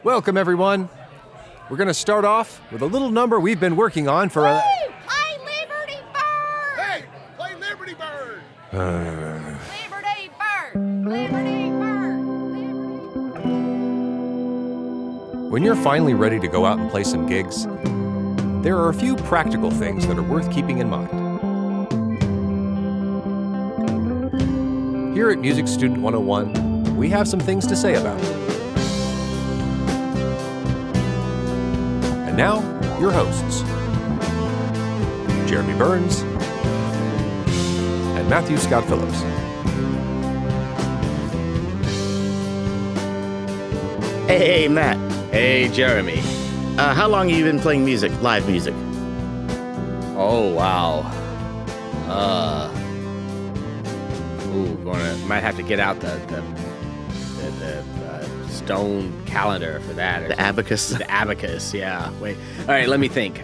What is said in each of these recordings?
Welcome, everyone. We're going to start off with a little number we've been working on for a... Play Liberty Bird! Hey, play Liberty Bird! Liberty Bird! Liberty Bird! When you're finally ready to go out and play some gigs, there are a few practical things that are worth keeping in mind. Here at Music Student 101, we have some things to say about it. And now, your hosts, Jeremy Burns and Matthew Scott Phillips. Hey, Matt. Hey, Jeremy. How long have you been playing music, live music? Oh, wow. Might have to get out the stone calendar for that. The abacus? The abacus, yeah. Wait. All right, let me think.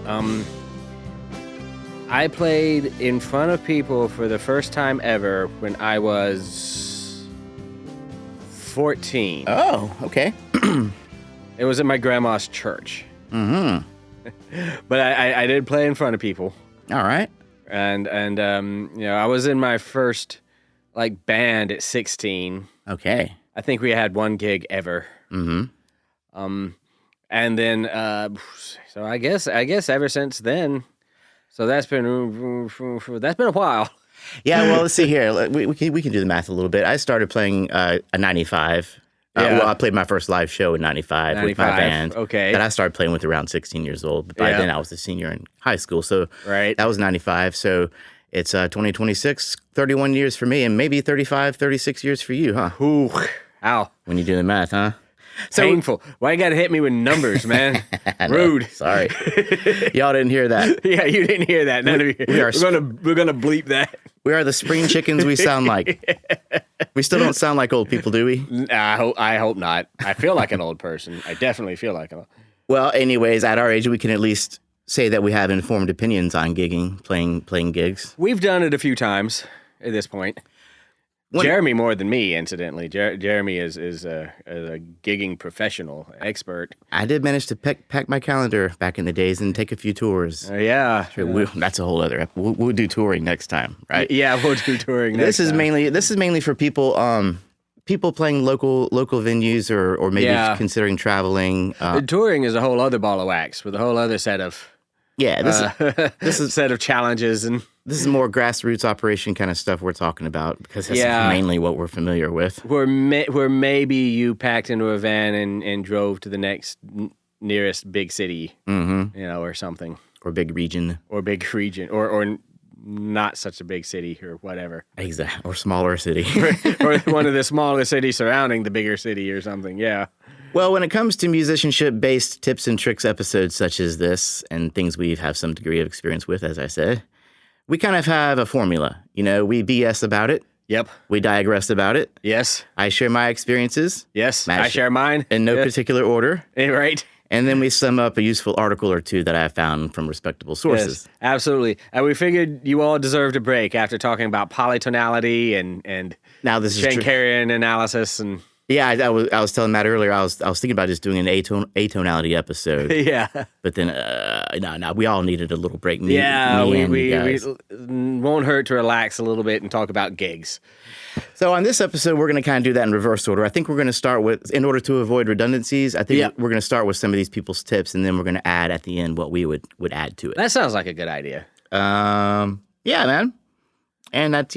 I played in front of people for the first time ever when I was 14. Oh, okay. It was at my grandma's church. Mm-hmm. But I did play in front of people. All right. And I was in my first band at 16. Okay. I think we had one gig ever. Mm-hmm. And then so I guess ever since then. So that's been a while. Yeah, well, let's see here. We can do the math a little bit. I started playing a 95. Yeah. Well, I played my first live show in 95 with my band. Okay. That I started playing with around 16 years old. But by then I was a senior in high school. So right. That was 95. So it's 2026, 31 years for me, and maybe 35, 36 years for you, huh? Ooh, ow. When you do the math, huh? So, painful. Why you gotta hit me with numbers, man? Rude. Sorry. Y'all didn't hear that. Yeah, you didn't hear that. None of you. We're gonna bleep that. We are the spring chickens we sound like. We still don't sound like old people, do we? I hope not. I feel like an old person. I definitely feel like a... Well, anyways, at our age, we can at least say that we have informed opinions on gigging, playing gigs. We've done it a few times at this point. Jeremy more than me, incidentally. Jeremy is a gigging professional, expert. I did manage to pack my calendar back in the days and take a few tours. Yeah. That's a whole other... We'll do touring next time, right? Yeah, we'll do touring next time. This is mainly for people playing local venues or maybe considering traveling. Touring is a whole other ball of wax with a whole other set of... Yeah, this is a set of challenges, and this is more grassroots operation kind of stuff we're talking about because that's mainly what we're familiar with. Where maybe you packed into a van and drove to the nearest big city, or something, or big region, or not such a big city or whatever. Exactly, or smaller city, or one of the smaller cities surrounding the bigger city or something. Yeah. Well, when it comes to musicianship-based tips and tricks episodes such as this, and things we have some degree of experience with, as I said, we kind of have a formula. We BS about it. Yep. We digress about it. Yes. I share my experiences. Yes. I share mine. In no particular order. Right. And then we sum up a useful article or two that I have found from respectable sources. Yes, absolutely. And we figured you all deserved a break after talking about polytonality and now this is Schenkerian analysis and... Yeah, I was telling Matt earlier. I was thinking about just doing an atonality episode. Yeah, but then no, we all needed a little break. We won't hurt to relax a little bit and talk about gigs. So on this episode, we're going to kind of do that in reverse order. I think we're going to start with, in order to avoid redundancies, I think we're going to start with some of these people's tips, and then we're going to add at the end what we would add to it. That sounds like a good idea. Yeah, man, and that's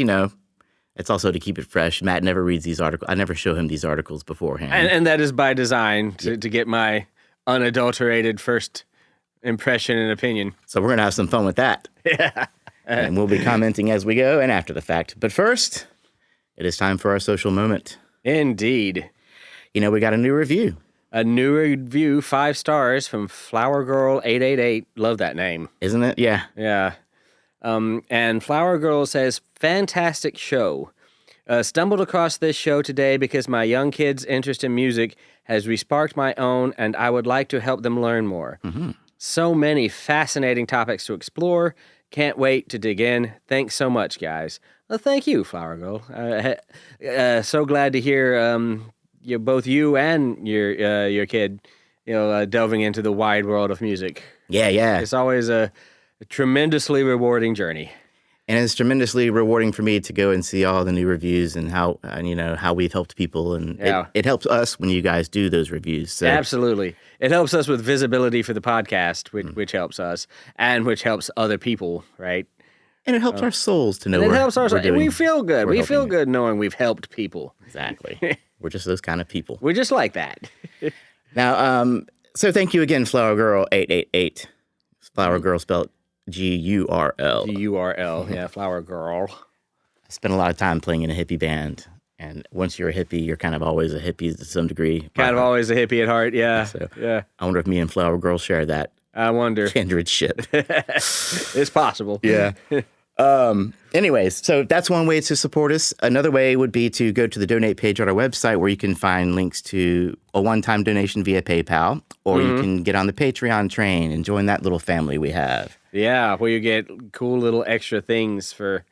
It's also to keep it fresh. Matt never reads these articles. I never show him these articles beforehand. And that is by design to get my unadulterated first impression and opinion. So we're going to have some fun with that. Yeah. And we'll be commenting as we go and after the fact. But first, it is time for our social moment. Indeed. We got a new review. A new review, 5 stars from Flower Girl 888. Love that name. Isn't it? Yeah. Yeah. And Flower Girl says, fantastic show. Stumbled across this show today because my young kids' interest in music has resparked my own, and I would like to help them learn more. Mm-hmm. So many fascinating topics to explore. Can't wait to dig in. Thanks so much, guys. Well, thank you, Flower Girl. So glad to hear both you and your kid delving into the wide world of music. Yeah. It's always a tremendously rewarding journey. And it's tremendously rewarding for me to go and see all the new reviews and how we've helped people. And it helps us when you guys do those reviews. So. Absolutely. It helps us with visibility for the podcast, which helps us and which helps other people, right? And it helps our souls to know it helps our souls. We feel good. We feel good knowing we've helped people. Exactly. We're just those kind of people. We're just like that. Now, so thank you again, Flower Girl 888. Flower Girl spelled G-U-R-L. G-U-R-L, yeah, Flower Girl. I spent a lot of time playing in a hippie band, and once you're a hippie, you're kind of always a hippie to some degree. Kind of always a hippie at heart, yeah. So, yeah. I wonder if me and Flower Girl share that. I wonder. Kindred ship. It's possible. Yeah. Anyways, so that's one way to support us. Another way would be to go to the donate page on our website where you can find links to a one-time donation via PayPal, or you can get on the Patreon train and join that little family we have. Yeah, where you get cool little extra things for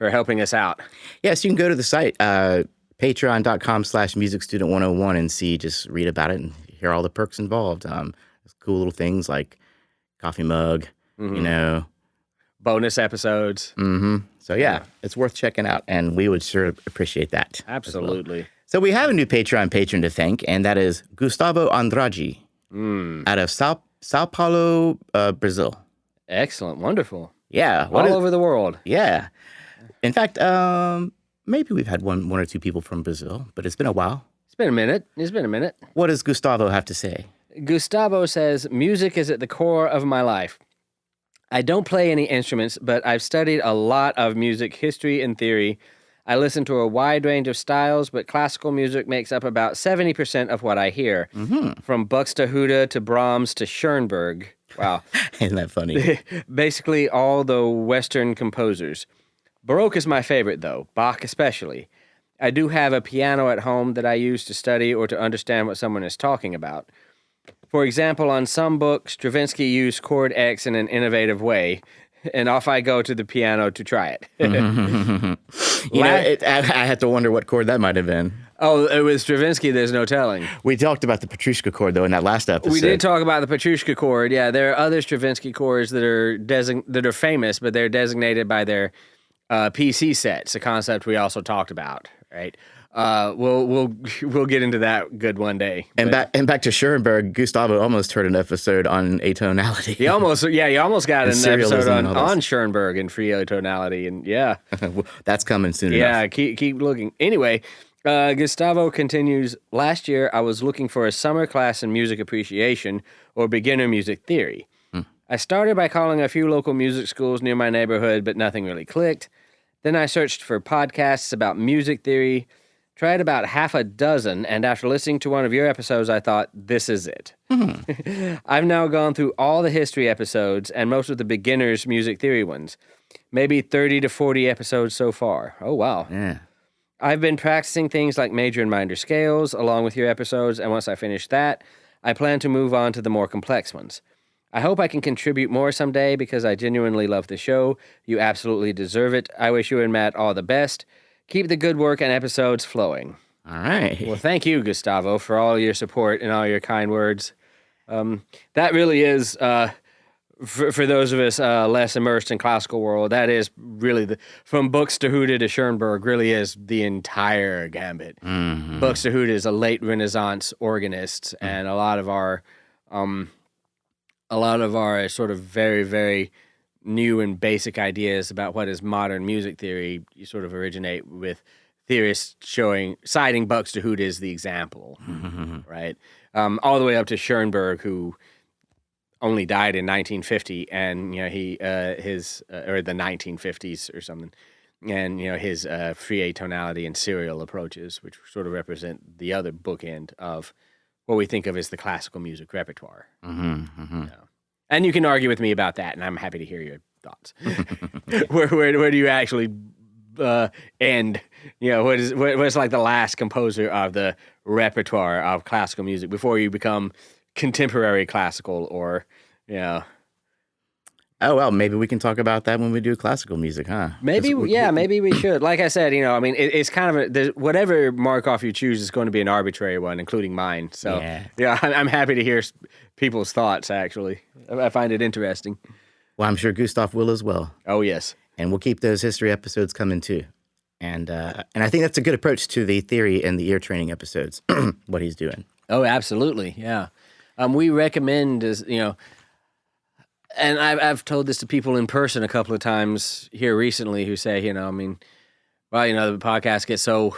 helping us out. Yes, you can go to the site, patreon.com/musicstudent101 and read about it and hear all the perks involved. Cool little things like coffee mug, bonus episodes. So yeah, it's worth checking out, and we would sure appreciate that. Absolutely. Well. So we have a new Patreon patron to thank, and that is Gustavo Andrade out of Sao Paulo, Brazil. Excellent. Wonderful. Yeah. All over the world. Yeah. In fact, maybe we've had one or two people from Brazil, but it's been a while. It's been a minute. What does Gustavo have to say? Gustavo says, music is at the core of my life. I don't play any instruments, but I've studied a lot of music history and theory. I listen to a wide range of styles, but classical music makes up about 70% of what I hear. From Buxtehude to Brahms to Schoenberg. Wow. Isn't that funny? Basically all the Western composers. Baroque is my favorite, though, Bach especially. I do have a piano at home that I use to study or to understand what someone is talking about. For example, on some books, Stravinsky used chord X in an innovative way, and off I go to the piano to try it. I had to wonder what chord that might have been. Oh, it was Stravinsky, there's no telling. We talked about the Petrushka chord, though, in that last episode. We did talk about the Petrushka chord, yeah. There are other Stravinsky chords that are famous, but they're designated by their PC sets, a concept we also talked about, right? We'll get into that good one day. And back to Schoenberg, Gustavo almost heard an episode on atonality. He almost got an episode and on Schoenberg and free atonality, and yeah. That's coming soon enough. enough. Keep looking. Anyway, Gustavo continues, last year I was looking for a summer class in music appreciation or beginner music theory. I started by calling a few local music schools near my neighborhood, but nothing really clicked. Then I searched for podcasts about music theory, tried about half a dozen, and after listening to one of your episodes, I thought, this is it. I've now gone through all the history episodes and most of the beginners' music theory ones. Maybe 30 to 40 episodes so far. Oh, wow. Yeah. I've been practicing things like major and minor scales along with your episodes, and once I finish that, I plan to move on to the more complex ones. I hope I can contribute more someday because I genuinely love the show. You absolutely deserve it. I wish you and Matt all the best. Keep the good work and episodes flowing. All right. Well, thank you, Gustavo, for all your support and all your kind words. That really is, for those of us less immersed in classical world, that is really from Buxtehude to Schoenberg really is the entire gambit. Buxtehude is a late Renaissance organist, and a lot of our sort of very, very new and basic ideas about what is modern music theory, you sort of originate with theorists citing Buxtehude as the example, right? All the way up to Schoenberg, who only died in 1950, and or the 1950s or something, and his free atonality and serial approaches, which sort of represent the other bookend of what we think of as the classical music repertoire. And you can argue with me about that, and I'm happy to hear your thoughts. Where do you actually end? What's like the last composer of the repertoire of classical music before you become contemporary classical, or Oh, well, maybe we can talk about that when we do classical music, huh? Maybe, maybe we should. Like I said, I mean, it's kind of whatever mark-off you choose is going to be an arbitrary one, including mine. So, yeah, I'm happy to hear people's thoughts, actually. I find it interesting. Well, I'm sure Gustav will as well. Oh, yes. And we'll keep those history episodes coming, too. And I think that's a good approach to the theory and the ear training episodes, what he's doing. Oh, absolutely, yeah. We recommend, and I've told this to people in person a couple of times here recently who say, the podcast gets so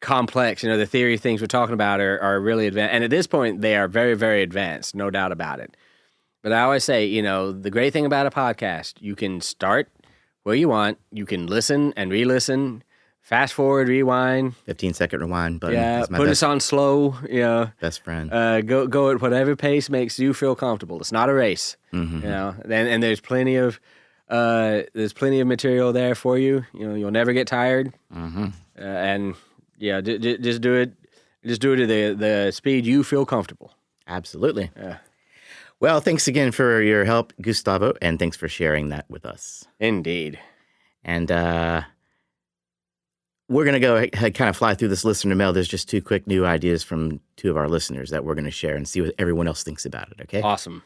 complex. The theory things we're talking about are really advanced. And at this point, they are very, very advanced, no doubt about it. But I always say, the great thing about a podcast, you can start where you want. You can listen and re-listen, fast forward, rewind. 15-second rewind button. Yeah, put us on slow. Yeah, best friend. Go at whatever pace makes you feel comfortable. It's not a race. Mm-hmm. And there's plenty of material there for you. You'll never get tired. Mm-hmm. Just do it. Just do it at the speed you feel comfortable. Absolutely. Yeah. Well, thanks again for your help, Gustavo, and thanks for sharing that with us. Indeed. And we're going to go kind of fly through this listener mail. There's just 2 quick new ideas from 2 of our listeners that we're going to share and see what everyone else thinks about it, okay? Awesome.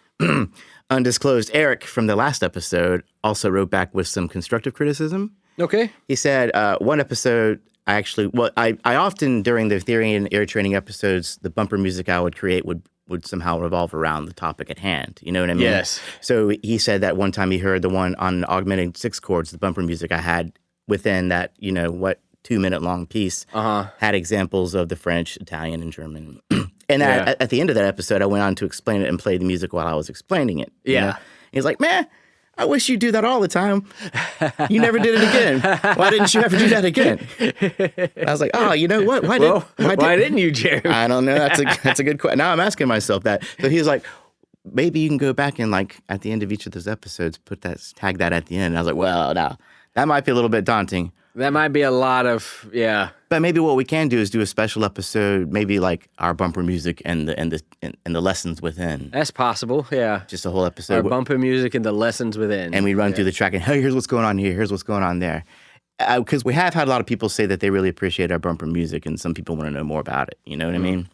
Undisclosed Eric from the last episode also wrote back with some constructive criticism. Okay. He said, one episode, I often, during the theory and ear training episodes, the bumper music I would create would somehow revolve around the topic at hand. You know what I mean? Yes. So he said that one time he heard the one on augmented 6 chords, the bumper music I had within that, 2-minute long piece had examples of the French, Italian, and German. And at the end of that episode, I went on to explain it and play the music while I was explaining it. Yeah. He's like, man, I wish you'd do that all the time. You never did it again. Why didn't you ever do that again? I was like, oh, you know what? Why didn't you, Jeremy? I don't know. That's a good question. Now I'm asking myself that. So he was like, maybe you can go back and at the end of each of those episodes, tag that at the end. And I was like, well, no, that might be a little bit daunting. That might be a lot of, yeah. But maybe what we can do is do a special episode, maybe like our bumper music and the lessons within. That's possible, yeah. Just a whole episode. Our bumper music and the lessons within. And we run through the track and, hey, here's what's going on here, here's what's going on there. Because we have had a lot of people say that they really appreciate our bumper music, and some people want to know more about it. You know what I mean?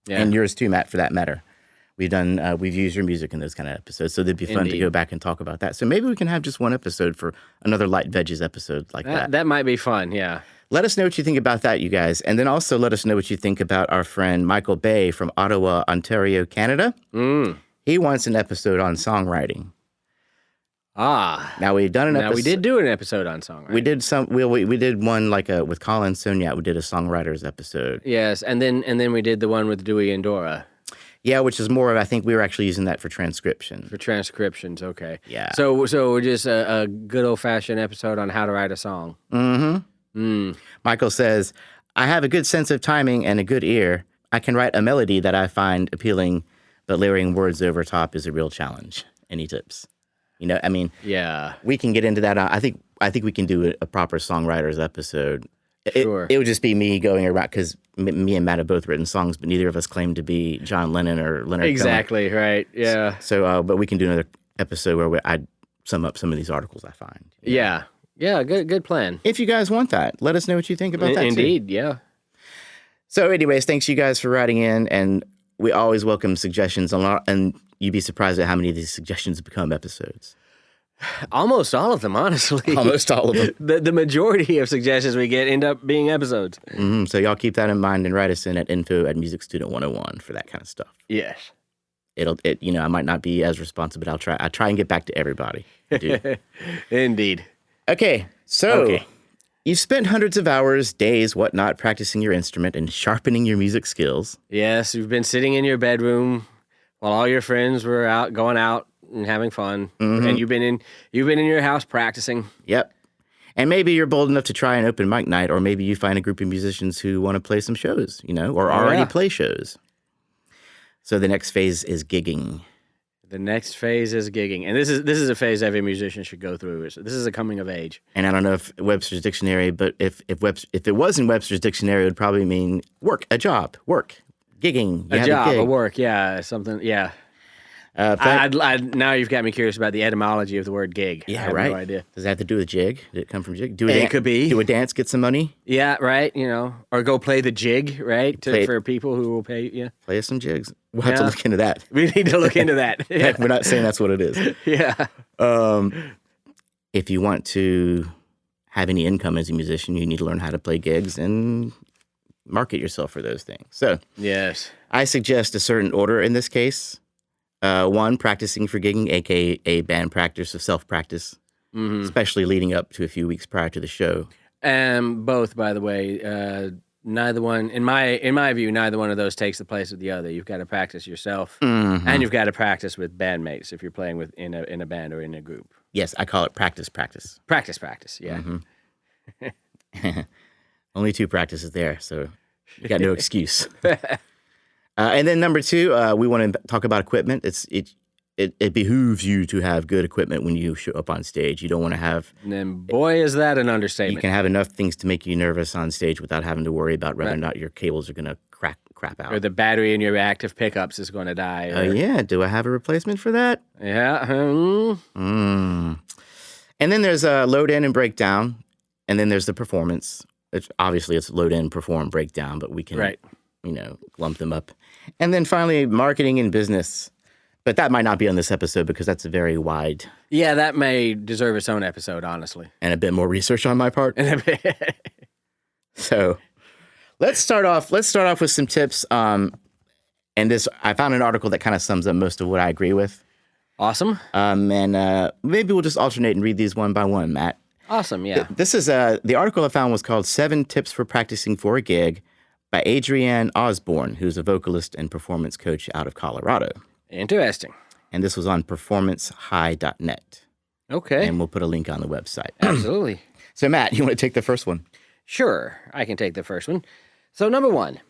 Yeah. And yours too, Matt, for that matter. We've used your music in those kind of episodes, so it'd be fun to go back and talk about that. So maybe we can have just one episode for another Light Veggies episode like that. That might be fun, yeah. Let us know what you think about that, you guys. And then also let us know what you think about our friend Michael Bay from Ottawa, Ontario, Canada. He wants an episode on songwriting. Now we've done an episode. Now we did do an episode on songwriting. We did we did one with Colin Soniat. We did a songwriters episode. Yes, and then we did the one with Dewey and Dora. Yeah, which is more of, I think we were actually using that for transcription. For transcriptions, okay. Yeah. So just a good old-fashioned episode on how to write a song. Michael says, I have a good sense of timing and a good ear. I can write a melody that I find appealing, but layering words over top is a real challenge. Any tips? Yeah. We can get into that. I think we can do a proper songwriters episode. Sure. It would just be me going around, because me and Matt have both written songs, but neither of us claim to be John Lennon or Leonard Exactly, Cohen. Right, yeah. So, but we can do another episode where I sum up some of these articles I find. Yeah, good plan. If you guys want that, let us know what you think about that Indeed, too. Yeah. So anyways, thanks you guys for writing in, and we always welcome suggestions, and you'd be surprised at how many of these suggestions become episodes. Almost all of them, honestly. Almost all of them. The majority of suggestions we get end up being episodes. So y'all keep that in mind and write us in at info@musicstudent101 for that kind of stuff. Yes. I might not be as responsive, but I try and get back to everybody. Indeed. Okay, you've spent hundreds of hours, days, whatnot, practicing your instrument and sharpening your music skills. Yes, you've been sitting in your bedroom while all your friends were going out and having fun, and you've been in your house practicing. Yep. And maybe you're bold enough to try an open mic night, or maybe you find a group of musicians who want to play some shows, or already play shows. So the next phase is gigging. And this is a phase every musician should go through. This is a coming of age. And I don't know if Webster's Dictionary, but if it was in Webster's Dictionary, it would probably mean work, a job, work, gigging. A job, a work, yeah, something, yeah. Now you've got me curious about the etymology of the word gig. I Yeah, have right. no idea. Does that have to do with jig? Did it come from jig? It could be. Do a dance, get some money? Yeah, right. Or go play the jig, right? For people who will pay. Yeah, Play us some jigs. We'll have to look into that. we need to look into that. Yeah. We're not saying that's what it is. Yeah. If you want to have any income as a musician, you need to learn how to play gigs and market yourself for those things. So Yes. I suggest a certain order in this case. One, practicing for gigging, a.k.a. band practice or self-practice, especially leading up to a few weeks prior to the show. Both, by the way, neither one, in my view, neither one of those takes the place of the other. You've got to practice yourself, and you've got to practice with bandmates if you're playing in a band or in a group. Yes, I call it practice. Practice, yeah. Only 2 practices there, so you got no excuse. And then number 2, we want to talk about equipment. It behooves you to have good equipment when you show up on stage. You don't want to have... And then, boy, is that an You understatement. can have enough things to make you nervous on stage without having to worry about whether or not your cables are going to crap out. Or the battery in your active pickups is going to die. Oh, yeah. Do I have a replacement for that? Yeah. And then there's load in and breakdown. And then there's the performance. Obviously, it's load in, perform, breakdown, but we can, lump them up. And then finally, marketing and business. But that might not be on this episode because that's a very wide. Yeah, that may deserve its own episode, honestly. And a bit more research on my part. So let's start off with some tips. And I found an article that kind of sums up most of what I agree with. Awesome. And maybe we'll just alternate and read these one by one, Matt. Awesome, yeah. This is the article I found was called 7 Tips for Practicing for a Gig by Adrienne Osborne, who's a vocalist and performance coach out of Colorado. Interesting. And this was on performancehigh.net. Okay. And we'll put a link on the website. Absolutely. So, Matt, you want to take the first one? Sure, I can take the first one. So, number 1,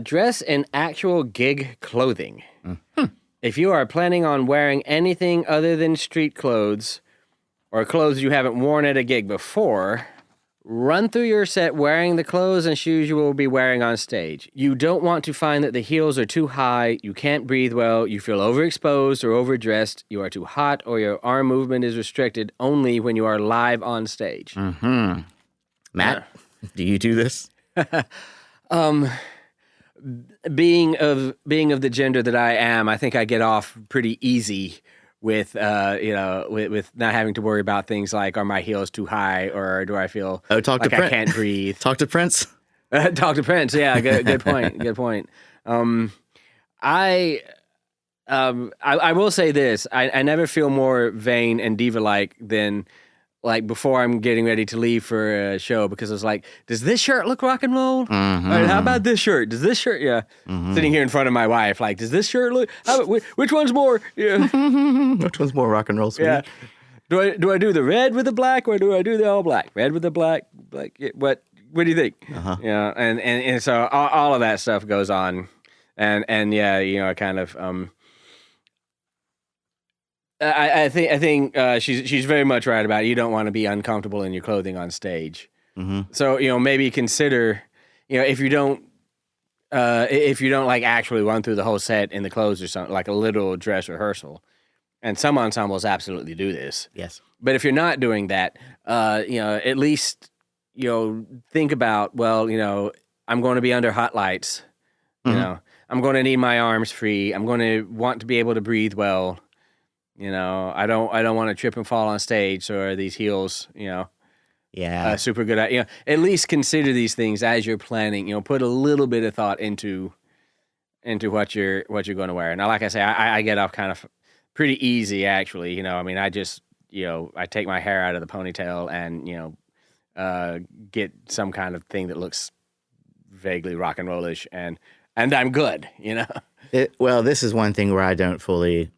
dress in actual gig clothing. If you are planning on wearing anything other than street clothes or clothes you haven't worn at a gig before, run through your set wearing the clothes and shoes you will be wearing on stage. You don't want to find that the heels are too high, you can't breathe well, you feel overexposed or overdressed, you are too hot, or your arm movement is restricted only when you are live on stage. Matt, do you do this? Being of the gender that I am, I think I get off pretty easy with with not having to worry about things like, are my heels too high, or do I feel like I can't breathe? Talk to Prince. Talk to Prince. Yeah, good point. Good point. I will say this: I never feel more vain and diva-like than like before I'm getting ready to leave for a show, because it's like, does this shirt look rock and roll? Mm-hmm. All right, how about this shirt? Does this shirt? Yeah. Sitting here in front of my wife, like, does this shirt look? Which one's more? Yeah. Which one's more rock and roll, sweetie? Yeah. Do I do the red with the black, or do I do the all black? Red with the black. What do you think? Yeah. And so all of that stuff goes on, and yeah, I kind of I think she's very much right about it. You don't want to be uncomfortable in your clothing on stage. So maybe consider, if you don't like actually run through the whole set in the clothes or something, like a little dress rehearsal. And some ensembles absolutely do this. Yes. But if you're not doing that, at least think about, well, I'm going to be under hot lights. I'm going to need my arms free. I'm going to want to be able to breathe well. I don't want to trip and fall on stage, so are these heels, super good at, at least consider these things as you're planning, put a little bit of thought into what you're going to wear. Now, like I say, I get off kind of pretty easy, actually. I just, I take my hair out of the ponytail and, get some kind of thing that looks vaguely rock and rollish, and I'm good, Well, this is one thing where I don't fully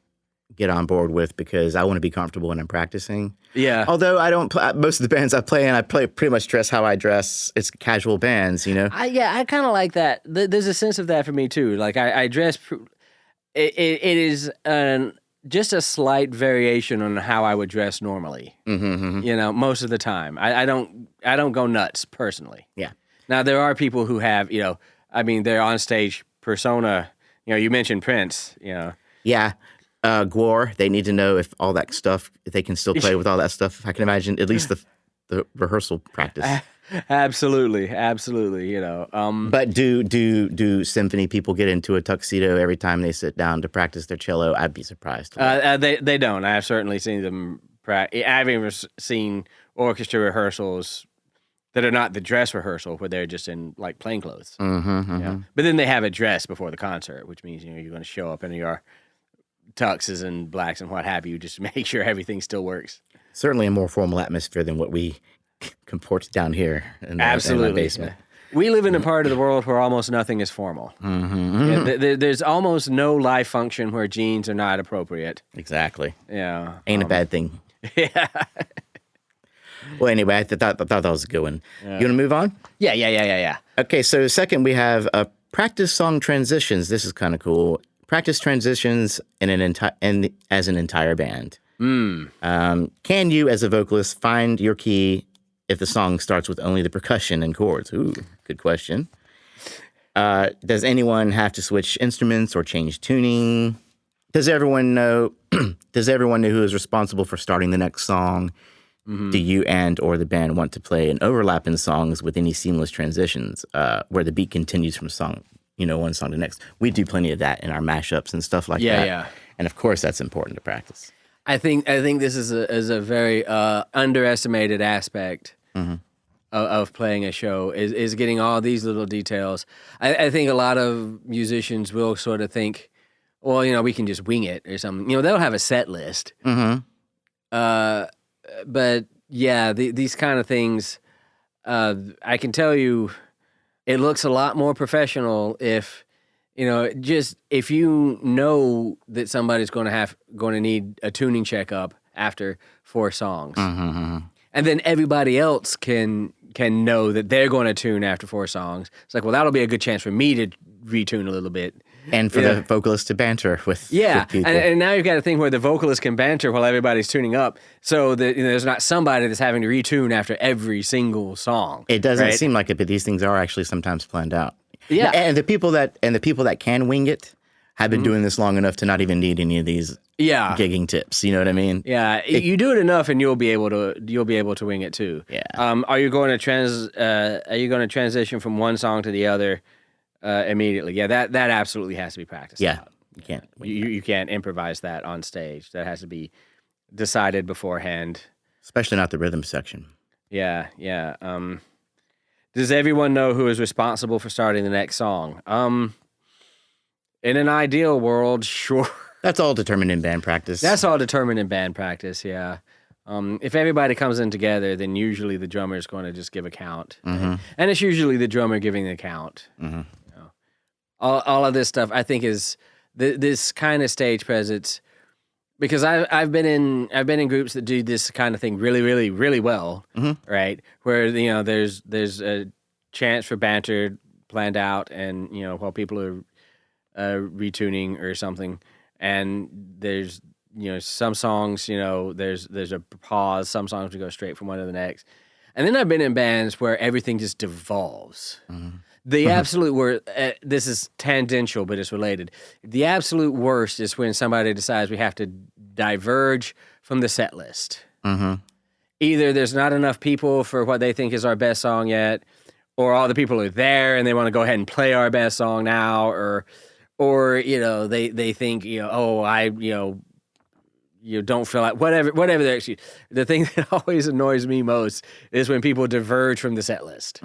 get on board with, because I want to be comfortable when I'm practicing. Yeah. Although I don't most of the bands I play in, I pretty much dress how I dress. It's casual bands, I kind of like that. There's a sense of that for me too. Like I dress. It is just a slight variation on how I would dress normally. Most of the time. I don't go nuts personally. Yeah. Now there are people who have their on stage persona. You mentioned Prince. Yeah. Gwar, they need to know if all that stuff, if they can still play with all that stuff. I can imagine at least the rehearsal practice. Absolutely. But do symphony people get into a tuxedo every time they sit down to practice their cello? I'd be surprised. They don't. I've certainly seen them I've even seen orchestra rehearsals that are not the dress rehearsal where they're just in like plain clothes. Yeah. But then they have a dress before the concert, which means you're going to show up in your tuxes and blacks and what have you, just to make sure everything still works. Certainly a more formal atmosphere than what we comport down here in my basement. Yeah. We live in a part of the world where almost nothing is formal. Yeah, there's almost no life function where jeans are not appropriate. Exactly. Yeah. Ain't a bad thing. Yeah. Well, anyway, I thought that was a good one. You want to move on? Yeah. Okay, so second we have practice song transitions. This is kind of cool. Practice transitions as an entire band. Can you, as a vocalist, find your key if the song starts with only the percussion and chords? Ooh, good question. Does anyone have to switch instruments or change tuning? Does everyone know who is responsible for starting the next song? Do you or the band want to play an overlap in songs with any seamless transitions where the beat continues from one song to the next? We do plenty of that in our mashups and stuff like that. Yeah. And of course, that's important to practice. I think this is a very underestimated aspect of playing a show is getting all these little details. I think a lot of musicians will sort of think, well, we can just wing it or something. They'll have a set list. But yeah, these kind of things, I can tell you, it looks a lot more professional if you know that somebody's going to need a tuning checkup after 4 songs, and then everybody else can know that they're going to tune after 4 songs. It's like, well, that'll be a good chance for me to retune a little bit. And for the vocalist to banter with people. And now you've got a thing where the vocalist can banter while everybody's tuning up, so that there's not somebody that's having to retune after every single song. It doesn't seem like it, but these things are actually sometimes planned out. Yeah, and the people that can wing it have been doing this long enough to not even need any of these gigging tips. You know what I mean? Yeah, you do it enough, and you'll be able to wing it too. Yeah. Are you going to transition from one song to the other? Immediately, yeah. That absolutely has to be practiced. Yeah, out. You can't. You can't improvise that on stage. That has to be decided beforehand. Especially not the rhythm section. Yeah. Does everyone know who is responsible for starting the next song? In an ideal world, sure. That's all determined in band practice. Yeah. If everybody comes in together, then usually the drummer is going to just give a count, and it's usually the drummer giving the count. All of this stuff, I think, is this kind of stage presence, because I've been in groups that do this kind of thing really, really, really well, right? Where there's a chance for banter planned out, and while people are retuning or something, and there's some songs there's a pause. Some songs we go straight from one to the next, and then I've been in bands where everything just devolves. The absolute worst, this is tangential, but it's related. The absolute worst is when somebody decides we have to diverge from the set list. Either there's not enough people for what they think is our best song yet, or all the people are there and they want to go ahead and play our best song now, or they think, you don't feel like whatever their excuse. The thing that always annoys me most is when people diverge from the set list.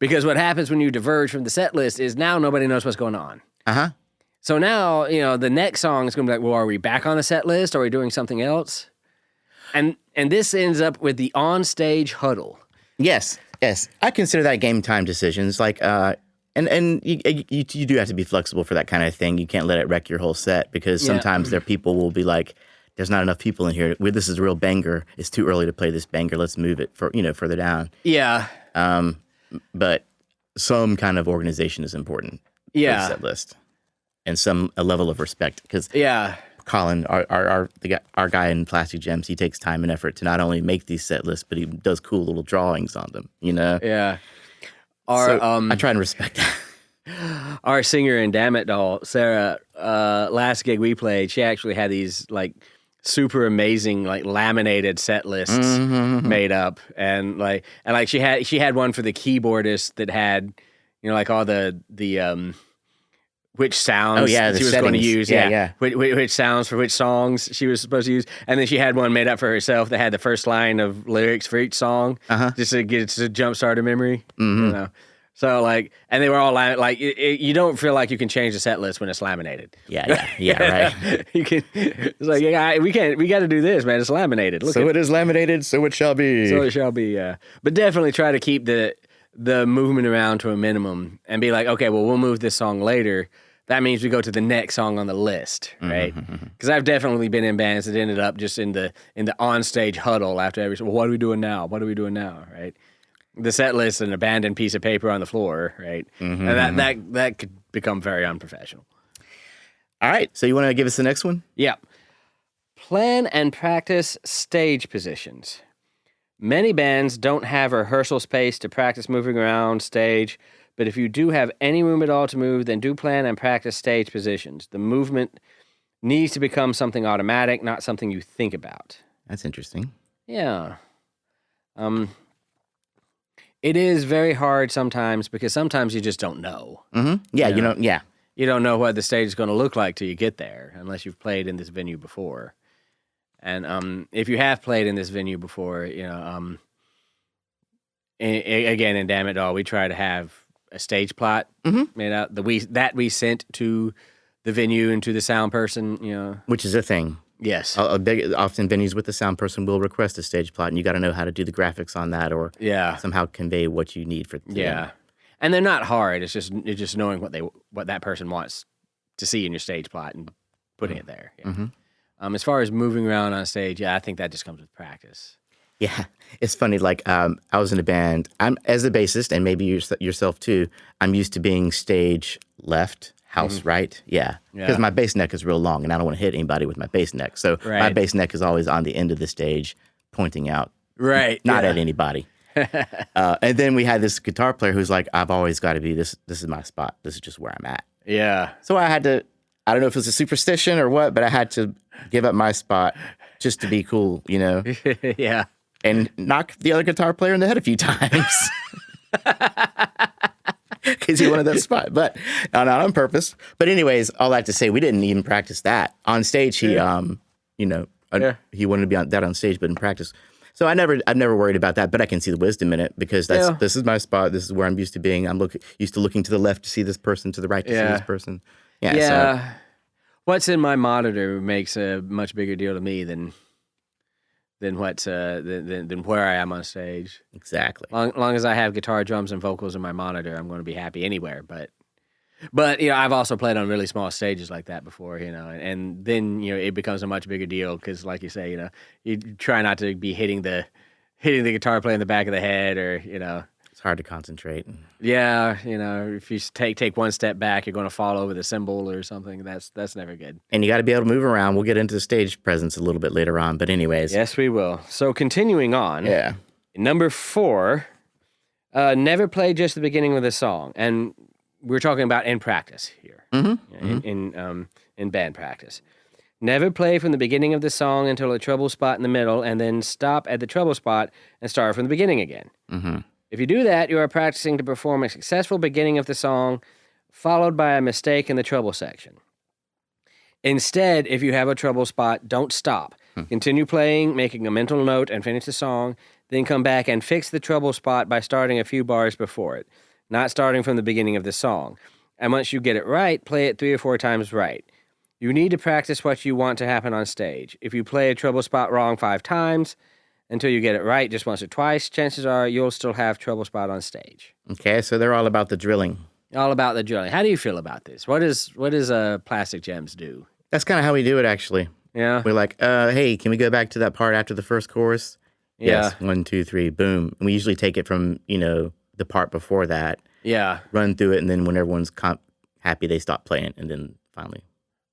Because what happens when you diverge from the set list is now nobody knows what's going on. So now, the next song is going to be like, well, are we back on the set list? Are we doing something else? And this ends up with the on-stage huddle. Yes. I consider that game time decisions. Like, and you do have to be flexible for that kind of thing. You can't let it wreck your whole set, because sometimes there people will be like, there's not enough people in here. This is a real banger. It's too early to play this banger. Let's move it further down. Yeah. But some kind of organization is important for the set list, and a level of respect, because Colin, our guy in Plastic Gems, he takes time and effort to not only make these set lists, but he does cool little drawings on them. Yeah. I try and respect that. Our singer in Damn It Doll, Sarah, last gig we played, she actually had these like super amazing like laminated set lists made up, and she had one for the keyboardist that had, you know, like all the which sounds the she was going to settings. use, Yeah. Which sounds for which songs she was supposed to use, and then she had one made up for herself that had the first line of lyrics for each song, just to jumpstart her memory, you know. So like, and they were all like, you don't feel like you can change the set list when it's laminated. Yeah, right. You can. It's like we got to do this, man. It's laminated. Look, So it is laminated, so it shall be. so it shall be. But definitely try to keep the movement around to a minimum, and be like, okay, well, we'll move this song later. That means we go to the next song on the list, right? Because I've definitely been in bands that ended up just in the onstage huddle after every. Well, what are we doing now? What are we doing now? Right? The set list, an abandoned piece of paper on the floor, right? And that could become very unprofessional. All right. So you want to give us the next one? Yeah. Plan and practice stage positions. Many bands don't have rehearsal space to practice moving around stage, but if you do have any room at all to move, then do plan and practice stage positions. The movement needs to become something automatic, not something you think about. That's interesting. Yeah. It is very hard sometimes because sometimes you just don't know. Yeah, you know, yeah. You don't know what the stage is going to look like till you get there, unless you've played in this venue before. And if you have played in this venue before, you know, again in Damn It Doll, we try to have a stage plot made out that we sent to the venue and to the sound person. You know, Which is a thing. yes, Often venues with the sound person will request a stage plot, and you got to know how to do the graphics on that, or somehow convey what you need for. Yeah, and they're not hard. It's just knowing what that person wants to see in your stage plot and putting it there. Yeah. As far as moving around on stage, I think that just comes with practice. Yeah, it's funny. Like I was in a band. I'm as a bassist, and maybe yourself too. I'm used to being stage left, house right. Yeah, because my bass neck is real long, and I don't want to hit anybody with my bass neck. So my bass neck is always on the end of the stage, pointing out, not at anybody. And then we had this guitar player who's like, I've always got to be this. This is my spot. This is just where I'm at. Yeah. So I had to. I don't know if it was a superstition or what, but I had to give up my spot just to be cool, you know. Yeah. And knock the other guitar player in the head a few times. Because he wanted that spot. But not on purpose. But anyways, all that to say, we didn't even practice that. On stage, he, he wanted to be on stage, but in practice. So I've never worried about that, but I can see the wisdom in it because this is my spot. This is where I'm used to being. I'm used to looking to the left to see this person, to the right to see this person. Yeah. So. What's in my monitor makes a much bigger deal to me than where I am on stage. Exactly. Long as I have guitar, drums, and vocals in my monitor, I'm going to be happy anywhere. But you know, I've also played on really small stages like that before, you know, and then you know it becomes a much bigger deal because, like you say, you know, you try not to be hitting the guitar player in the back of the head, or you know. It's hard to concentrate. Yeah, you know, if you take one step back, you're going to fall over the cymbal or something. That's never good. And you got to be able to move around. We'll get into the stage presence a little bit later on, but anyways. Yes, we will. So continuing on. Yeah. Number 4, never play just the beginning of the song, and we're talking about in practice here, in band practice. Never play from the beginning of the song until a trouble spot in the middle, and then stop at the trouble spot and start from the beginning again. If you do that, you are practicing to perform a successful beginning of the song, followed by a mistake in the trouble section. Instead, if you have a trouble spot, don't stop. Continue playing, making a mental note, and finish the song, then come back and fix the trouble spot by starting a few bars before it, not starting from the beginning of the song. And once you get it right, play it 3 or 4 times right. You need to practice what you want to happen on stage. If you play a trouble spot wrong 5 times, until you get it right just once or twice, chances are you'll still have trouble spot on stage. Okay, so they're all about the drilling. All about the drilling. How do you feel about this? What does Plastic Gems do? That's kind of how we do it, actually. Yeah. We're like, hey, can we go back to that part after the first chorus? Yeah. Yes, 1, 2, 3, boom. And we usually take it from, you know, the part before that. Yeah. Run through it, and then when everyone's happy, they stop playing, and then finally.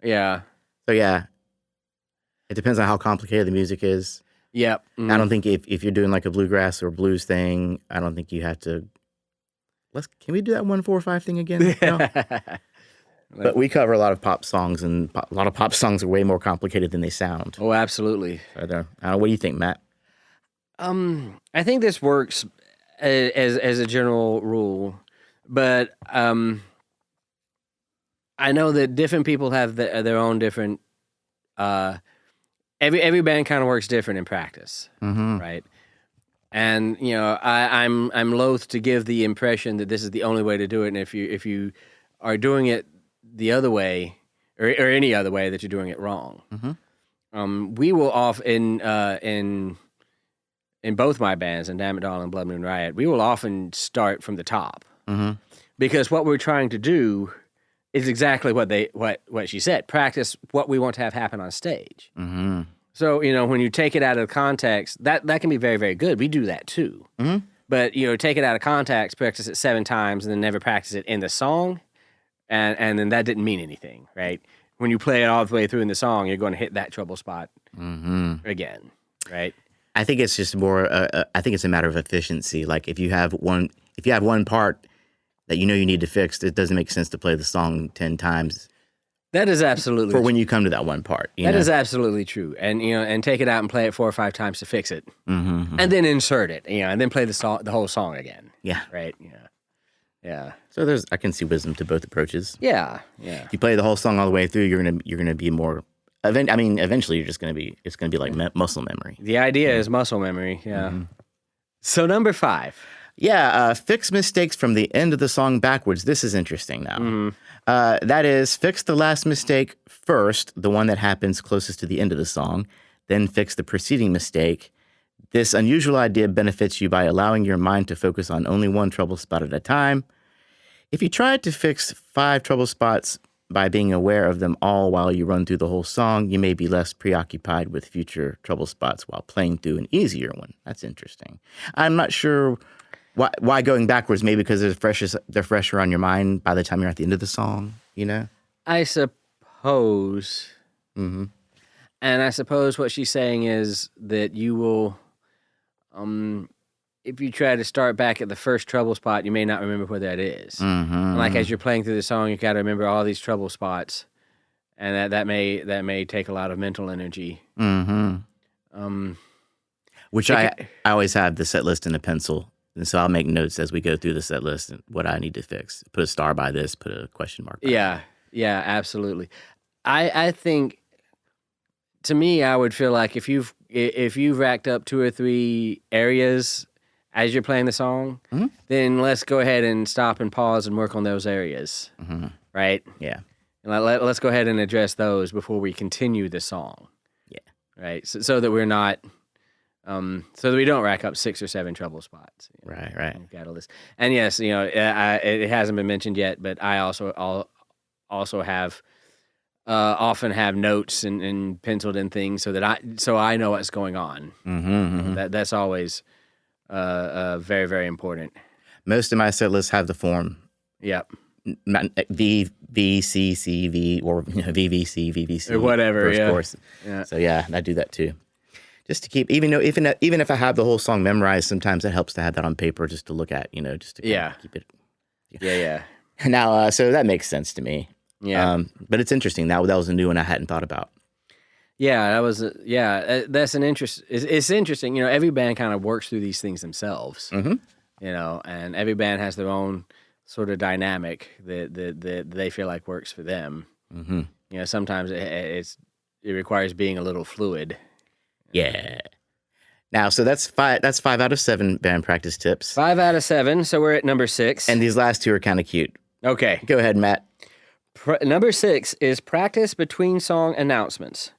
Yeah. So, yeah, it depends on how complicated the music is. Yep. I don't think if you're doing like a bluegrass or blues thing, I don't think you have to Can we do that 1, 4, 5 thing again? No? But we cover a lot of pop songs, and a lot of pop songs are way more complicated than they sound. Oh, absolutely. I don't know. What do you think, Matt? I think this works as a general rule, but I know that different people have their own different. Every band kind of works different in practice, right? And I'm loath to give the impression that this is the only way to do it, and if you are doing it the other way or any other way, that you're doing it wrong. We will often in both my bands, and Damn It Doll and Blood Moon Riot, we will often start from the top because what we're trying to do is exactly what she said. Practice what we want to have happen on stage. So when you take it out of context, that can be very, very good. We do that too. But take it out of context, practice it 7 times, and then never practice it in the song. And then that didn't mean anything, right? When you play it all the way through in the song, you're going to hit that trouble spot again, right? I think it's just more. I think it's a matter of efficiency. Like if you have one part that you need to fix, it doesn't make sense to play the song 10 times. That is absolutely for true. when you come to that one part. That is absolutely true, and and take it out and play it 4 or 5 times to fix it, and then insert it, and then play the whole song again. Yeah. Right. Yeah. So I can see wisdom to both approaches. Yeah. If you play the whole song all the way through, you're gonna be more. Eventually, it's gonna be like muscle memory. The idea is muscle memory. Yeah. So number 5. Yeah, fix mistakes from the end of the song backwards. This is interesting now. That is, fix the last mistake first, the one that happens closest to the end of the song, then fix the preceding mistake. This unusual idea benefits you by allowing your mind to focus on only one trouble spot at a time. If you tried to fix 5 trouble spots by being aware of them all while you run through the whole song, you may be less preoccupied with future trouble spots while playing through an easier one. That's interesting. I'm not sure why going backwards. Maybe because they're fresher on your mind by the time you're at the end of the song. I suppose. And I suppose what she's saying is that you will, if you try to start back at the first trouble spot, you may not remember where that is. And like as you're playing through the song, you got to remember all these trouble spots, and that may take a lot of mental energy. Which I always have the set list in a pencil, and so I'll make notes as we go through the set list and what I need to fix. Put a star by this, put a question mark by that. Yeah, absolutely. I think, to me, I would feel like if you've racked up 2 or 3 areas as you're playing the song, then let's go ahead and stop and pause and work on those areas, right? Yeah. And let's go ahead and address those before we continue the song. Yeah. Right. So that we're not, so that we don't rack up 6 or 7 trouble spots. Right. We've got a list. And yes, it hasn't been mentioned yet, but I also have. Often have notes and penciled in things so I know what's going on. That's always very, very important. Most of my set lists have the form. Yep. V, V, C, C, V, or VVC, VVC. Or whatever, first course. Yeah. So yeah, I do that too. Just to keep, even if I have the whole song memorized, sometimes it helps to have that on paper just to look at, just to keep it. Yeah. Now, so that makes sense to me. Yeah. But it's interesting. That was a new one I hadn't thought about. Yeah, that was that's an interest. It's interesting. Every band kind of works through these things themselves. And every band has their own sort of dynamic that they feel like works for them. Sometimes it requires being a little fluid. Yeah. Now, so that's 5 out of 7 band practice tips. 5 out of 7. So we're at number 6. And these last 2 are kind of cute. Okay. Go ahead, Matt. Number 6 is practice between song announcements.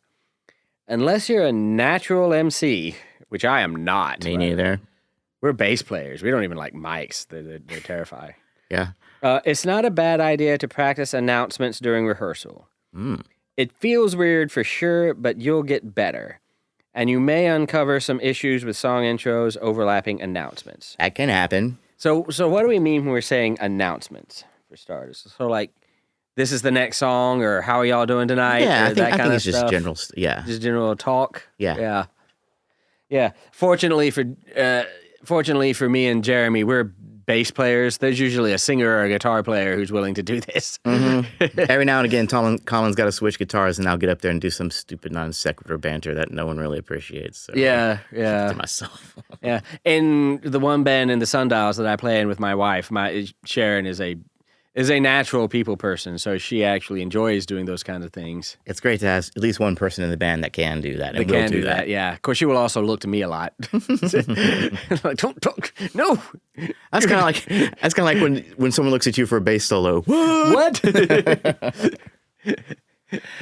Unless you're a natural MC, which I am not. Me neither. We're bass players. We don't even like mics. They're terrifying. Yeah. It's not a bad idea to practice announcements during rehearsal. It feels weird for sure, but you'll get better. And you may uncover some issues with song intros overlapping announcements. That can happen. So what do we mean when we're saying announcements, for starters? So like, this is the next song, or how are y'all doing tonight? Yeah, I think it's stuff. just general. Yeah, just general talk. Yeah. Fortunately for me and Jeremy, we're bass players. There's usually a singer or a guitar player who's willing to do this. Every now and again, Colin's got to switch guitars, and I'll get up there and do some stupid non sequitur banter that no one really appreciates. So Yeah, keep it yeah. to myself. Yeah. In the one band in the Sundials that I play in with my wife, Sharon is a natural people person, so she actually enjoys doing those kinds of things. It's great to have at least one person in the band that can do that. They And will can do that, yeah. Of course, she will also look to me a lot. Like, don't talk, no. That's kind of like when someone looks at you for a bass solo. What?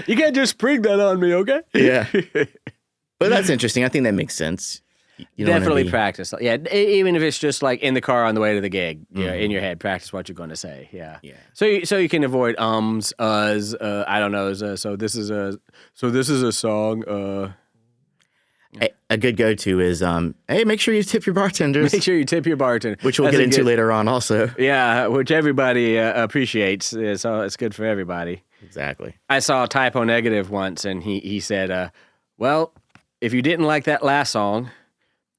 You can't just spring that on me, okay? Yeah. But that's interesting. I think that makes sense. You don't wanna Definitely be- practice. Yeah, even if it's just like in the car on the way to the gig, you know, in your head, practice what you're going to say. Yeah. Yeah. So you can avoid ums, uhs, I don't know. So this is a song. A good go-to is, hey, make sure you tip your bartenders, Make sure you tip your bartender, which we'll That's get a into good- later on also. Yeah, which everybody appreciates. So it's good for everybody. Exactly. I saw Typo Negative once, and he said, well, if you didn't like that last song,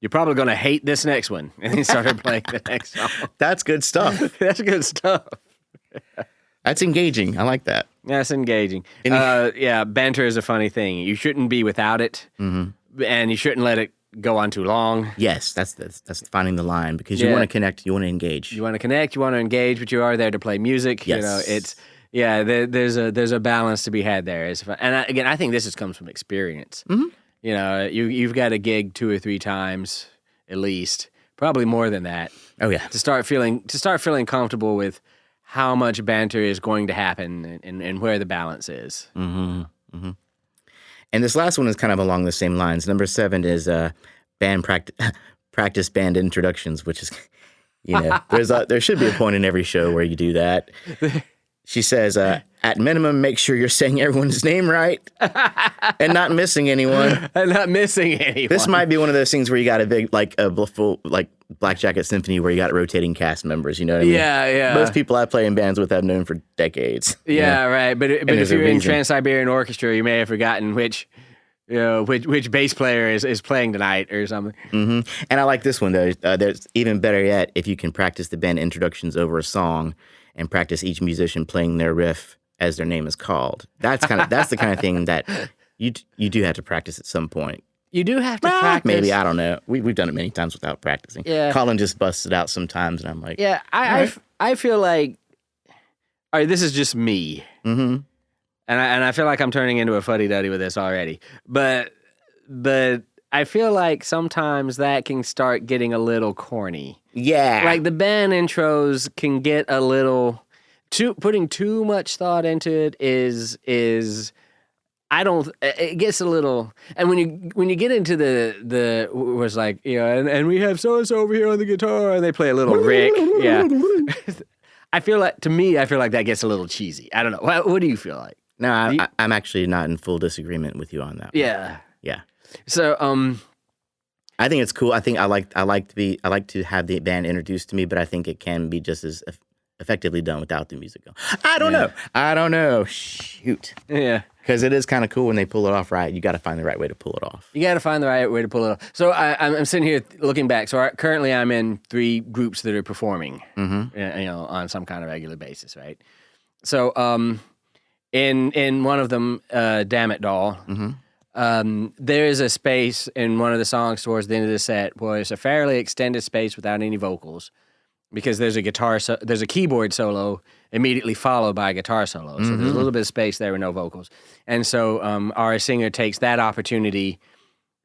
you're probably going to hate this next one. And he started playing the next song. That's good stuff. That's good stuff. That's engaging. I like that. That's engaging. Yeah, banter is a funny thing. You shouldn't be without it, and you shouldn't let it go on too long. Yes, that's finding the line because you Yeah. want to connect, you want to engage. You want to connect, you want to engage, but you are there to play music. You know, Yes. there's a balance to be had there. It's fun. And again, I think this just comes from experience. You know, you've got a gig 2 or 3 times at least, probably more than that, Oh yeah. to start feeling comfortable with how much banter is going to happen and where the balance is. And this last one is kind of along the same lines. Number 7 is band practice band introductions, which is, you know, there should be a point in every show where you do that. She says, at minimum, make sure you're saying everyone's name right and not missing anyone. I'm not missing anyone. This might be one of those things where you got a full Black Jacket Symphony where you got rotating cast members. You know what I mean? Yeah. Most people I play in bands with I've known for decades. Yeah, right. But if there's a you're in reason. Trans-Siberian Orchestra, you may have forgotten which bass player is playing tonight or something. And I like this one though. There's even better yet if you can practice the band introductions over a song and practice each musician playing their riff as their name is called. That's the kind of thing that you do have to practice at some point. You do have to practice. Maybe, I don't know. We've done it many times without practicing. Yeah. Colin just busts it out sometimes, and I'm like, Yeah, I feel like, all right, this is just me. mm-hmm. And I feel like I'm turning into a fuddy-duddy with this already. But I feel like sometimes that can start getting a little corny. Yeah. Like the band intros can get a little putting too much thought into it is it gets a little, and when you get into the was like, you know, and we have so and so over here on the guitar and they play a little Rick. Yeah. I feel like that gets a little cheesy. I don't know. What do you feel like? No, I'm actually not in full disagreement with you on that one. Yeah. Yeah. So I think it's cool. I think I like to have the band introduced to me, but I think it can be just as effectively done without the music. I don't know. Shoot. yeah. Because it is kind of cool when they pull it off right. You got to find the right way to pull it off. You got to find the right way to pull it off. So I'm sitting here looking back. So currently I'm in 3 groups that are performing, you know, on some kind of regular basis, right? So in one of them, Damn It Doll, there is a space in one of the songs towards the end of the set where it's a fairly extended space without any vocals, because there's a keyboard solo immediately followed by a guitar solo. So there's a little bit of space there with no vocals. And so our singer takes that opportunity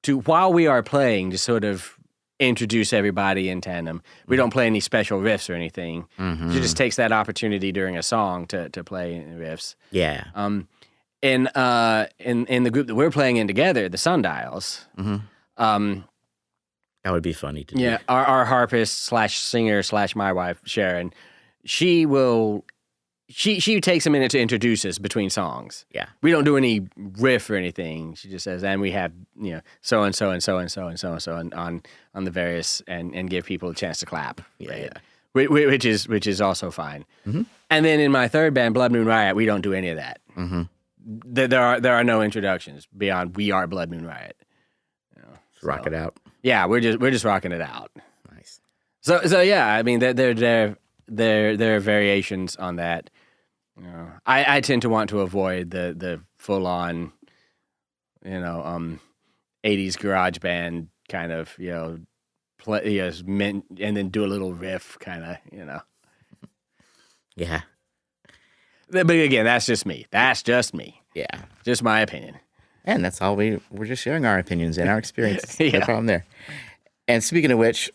to, while we are playing, to sort of introduce everybody in tandem. We don't play any special riffs or anything. She just takes that opportunity during a song to play riffs. Yeah. In the group that we're playing in together, the Sundials, That would be funny to do. yeah, our harpist / singer / my wife Sharon, she takes a minute to introduce us between songs. Yeah. We don't do any riff or anything. She just says, and we have, you know, so and so and so and so and so and so on the various, and give people a chance to clap. Yeah. Which is also fine. And then in my third band, Blood Moon Riot, we don't do any of that. There are no introductions beyond "We Are Blood Moon Riot." Rock it out. Yeah, we're just rocking it out. Nice. So yeah, I mean, there are variations on that. You know, I tend to want to avoid the full on, 80s garage band kind of, play, and then do a little riff kind of. Yeah. But again, that's just me. Yeah. Just my opinion. And that's all we're just sharing our opinions and our experiences. Yeah. No problem there. And speaking of which,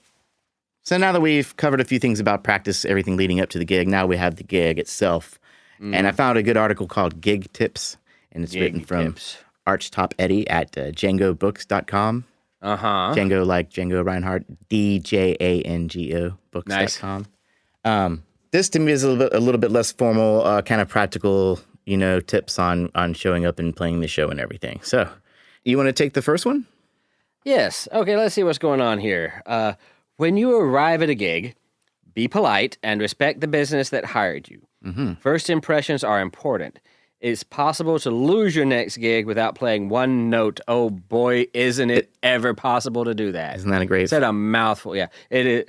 so now that we've covered a few things about practice, everything leading up to the gig, now we have the gig itself. And I found a good article called Gig Tips, and it's written from Archtop Eddie at djangobooks.com. Django like Django Reinhardt, DJANGO books.com. Nice. This to me is a little bit less formal, kind of practical, tips on showing up and playing the show and everything. So, you want to take the first one? Yes. Okay, let's see what's going on here. When you arrive at a gig, be polite and respect the business that hired you. First impressions are important. It's possible to lose your next gig without playing one note. Oh boy, isn't it ever possible to do that? Isn't that a great... Said a mouthful. Yeah, it is.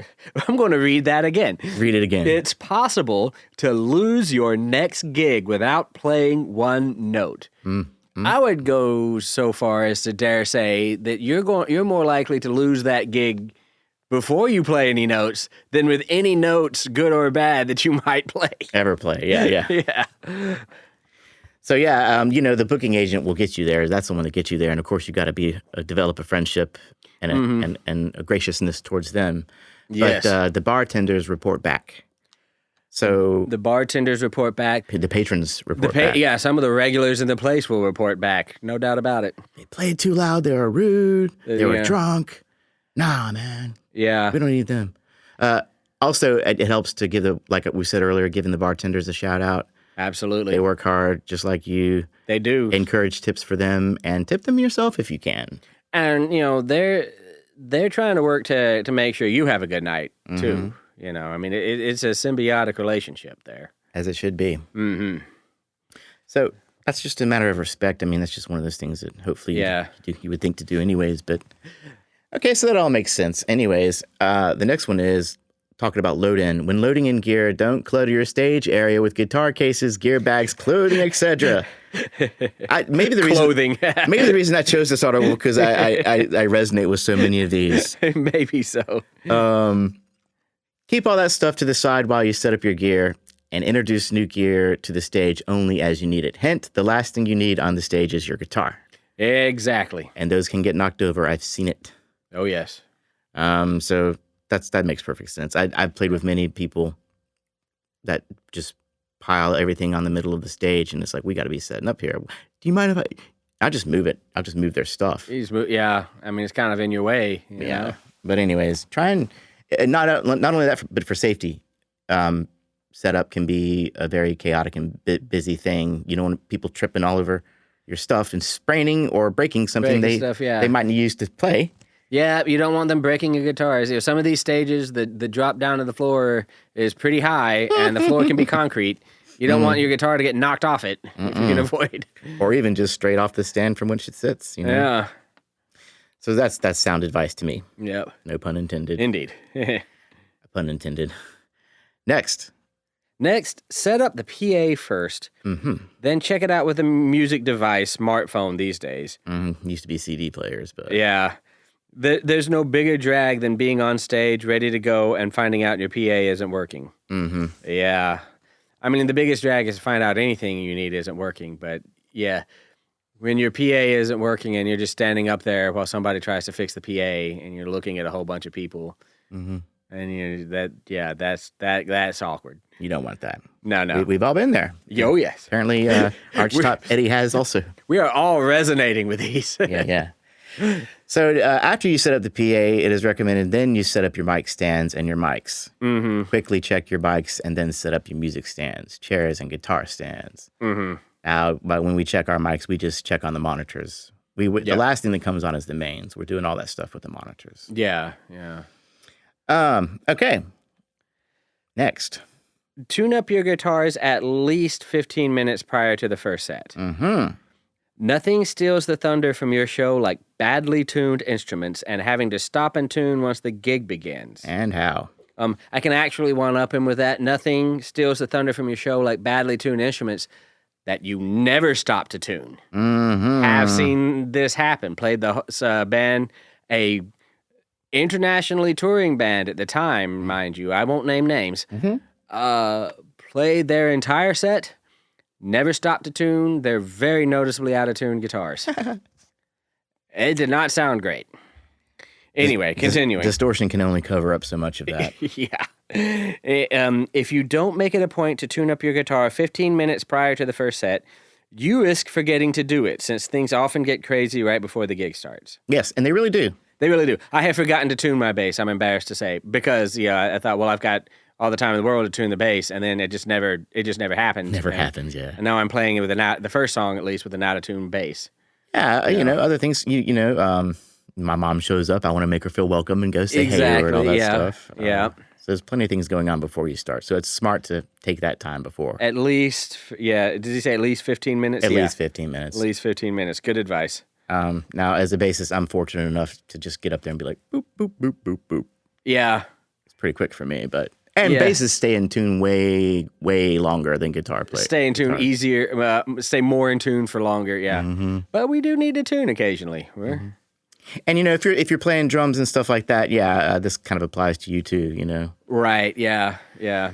I'm going to read that again. Read it again. It's possible to lose your next gig without playing one note. I would go so far as to dare say that you're more likely to lose that gig before you play any notes than with any notes, good or bad, that you might play. Ever play, yeah. Yeah. So yeah, the booking agent will get you there. That's the one that gets you there, and of course you got to develop a friendship and a graciousness towards them. Yes. But the bartenders report back. So The bartenders report back. the patrons report back. Yeah, some of the regulars in the place will report back. No doubt about it. They played too loud. They were rude. They were yeah. drunk. Nah, man. Yeah. We don't need them. Also, it helps to give like we said earlier, giving the bartenders a shout out. Absolutely. They work hard just like you. They do. Encourage tips for them and tip them yourself if you can. And, they're trying to work to make sure you have a good night, too. I mean, it's a symbiotic relationship there. As it should be. So that's just a matter of respect. I mean, that's just one of those things that hopefully you would think to do anyways. But okay, so that all makes sense. Anyways, the next one is talking about load in. When loading in gear, don't clutter your stage area with guitar cases, gear bags, clothing, etc. Maybe the reason I chose this article because I resonate with so many of these. Maybe so. Keep all that stuff to the side while you set up your gear and introduce new gear to the stage only as you need it. Hint, the last thing you need on the stage is your guitar. Exactly. And those can get knocked over. I've seen it. Oh, yes. So that makes perfect sense. I've played with many people that just pile everything on the middle of the stage, and it's like, we got to be setting up here. Do you mind if I'll just move it. I'll just move their stuff. Yeah. I mean, it's kind of in your way. You know? But anyways, try and not only that, but for safety, setup can be a very chaotic and busy thing. You don't want people tripping all over your stuff and spraining or breaking something they might use to play. Yeah, you don't want them breaking your guitars. Some of these stages, the drop down to the floor is pretty high, and the floor can be concrete. You don't want your guitar to get knocked off it if you can avoid. Or even just straight off the stand from which it sits. Yeah. So that's sound advice to me. Yep. No pun intended. Indeed. Pun intended. Next, set up the PA first. Then check it out with a music device, smartphone these days. Used to be CD players, but... Yeah. There's no bigger drag than being on stage, ready to go, and finding out your PA isn't working. Yeah. I mean, the biggest drag is to find out anything you need isn't working, but yeah. When your PA isn't working and you're just standing up there while somebody tries to fix the PA and you're looking at a whole bunch of people, and that's awkward. You don't want that. No. We've all been there. Oh, yes. Apparently, Archtop Eddie has also. We are all resonating with these. Yeah. So after you set up the PA, it is recommended then you set up your mic stands and your mics. Quickly check your mics and then set up your music stands, chairs, and guitar stands. But when we check our mics, we just check on the monitors. The last thing that comes on is the mains. We're doing all that stuff with the monitors. Yeah. Okay. Next. Tune up your guitars at least 15 minutes prior to the first set. Nothing steals the thunder from your show like badly tuned instruments and having to stop and tune once the gig begins. And how? I can actually one-up him with that. Nothing steals the thunder from your show like badly tuned instruments that you never stop to tune. Mm-hmm. I've seen this happen. Played the band, a internationally touring band at the time, mind you. I won't name names. Played their entire set, never stopped to tune. They're very noticeably out of tune guitars. It did not sound great. Anyway, continuing. Distortion can only cover up so much of that. Yeah. If you don't make it a point to tune up your guitar 15 minutes prior to the first set, you risk forgetting to do it, since things often get crazy right before the gig starts. Yes, and they really do. They really do. I have forgotten to tune my bass, I'm embarrassed to say, because I thought, well, I've got all the time in the world to tune the bass, and then it just never happens. Never happens, yeah. And now I'm playing it with the first song at least with an out-of-tune bass. Yeah, you know, other things, my mom shows up, I want to make her feel welcome and go say hey to her and all that stuff. Yeah. So there's plenty of things going on before you start. So it's smart to take that time before. At least, did he say at least 15 minutes? At least 15 minutes. At least 15 minutes. Good advice. Now, as a bassist, I'm fortunate enough to just get up there and be like, boop, boop, boop, boop, boop. Yeah. It's pretty quick for me, but... And bassists stay in tune way, way longer than guitar players. Stay in tune easier, stay more in tune for longer, yeah. Mm-hmm. But we do need to tune occasionally. Mm-hmm. And, if you're playing drums and stuff like that, this kind of applies to you too, Right, yeah.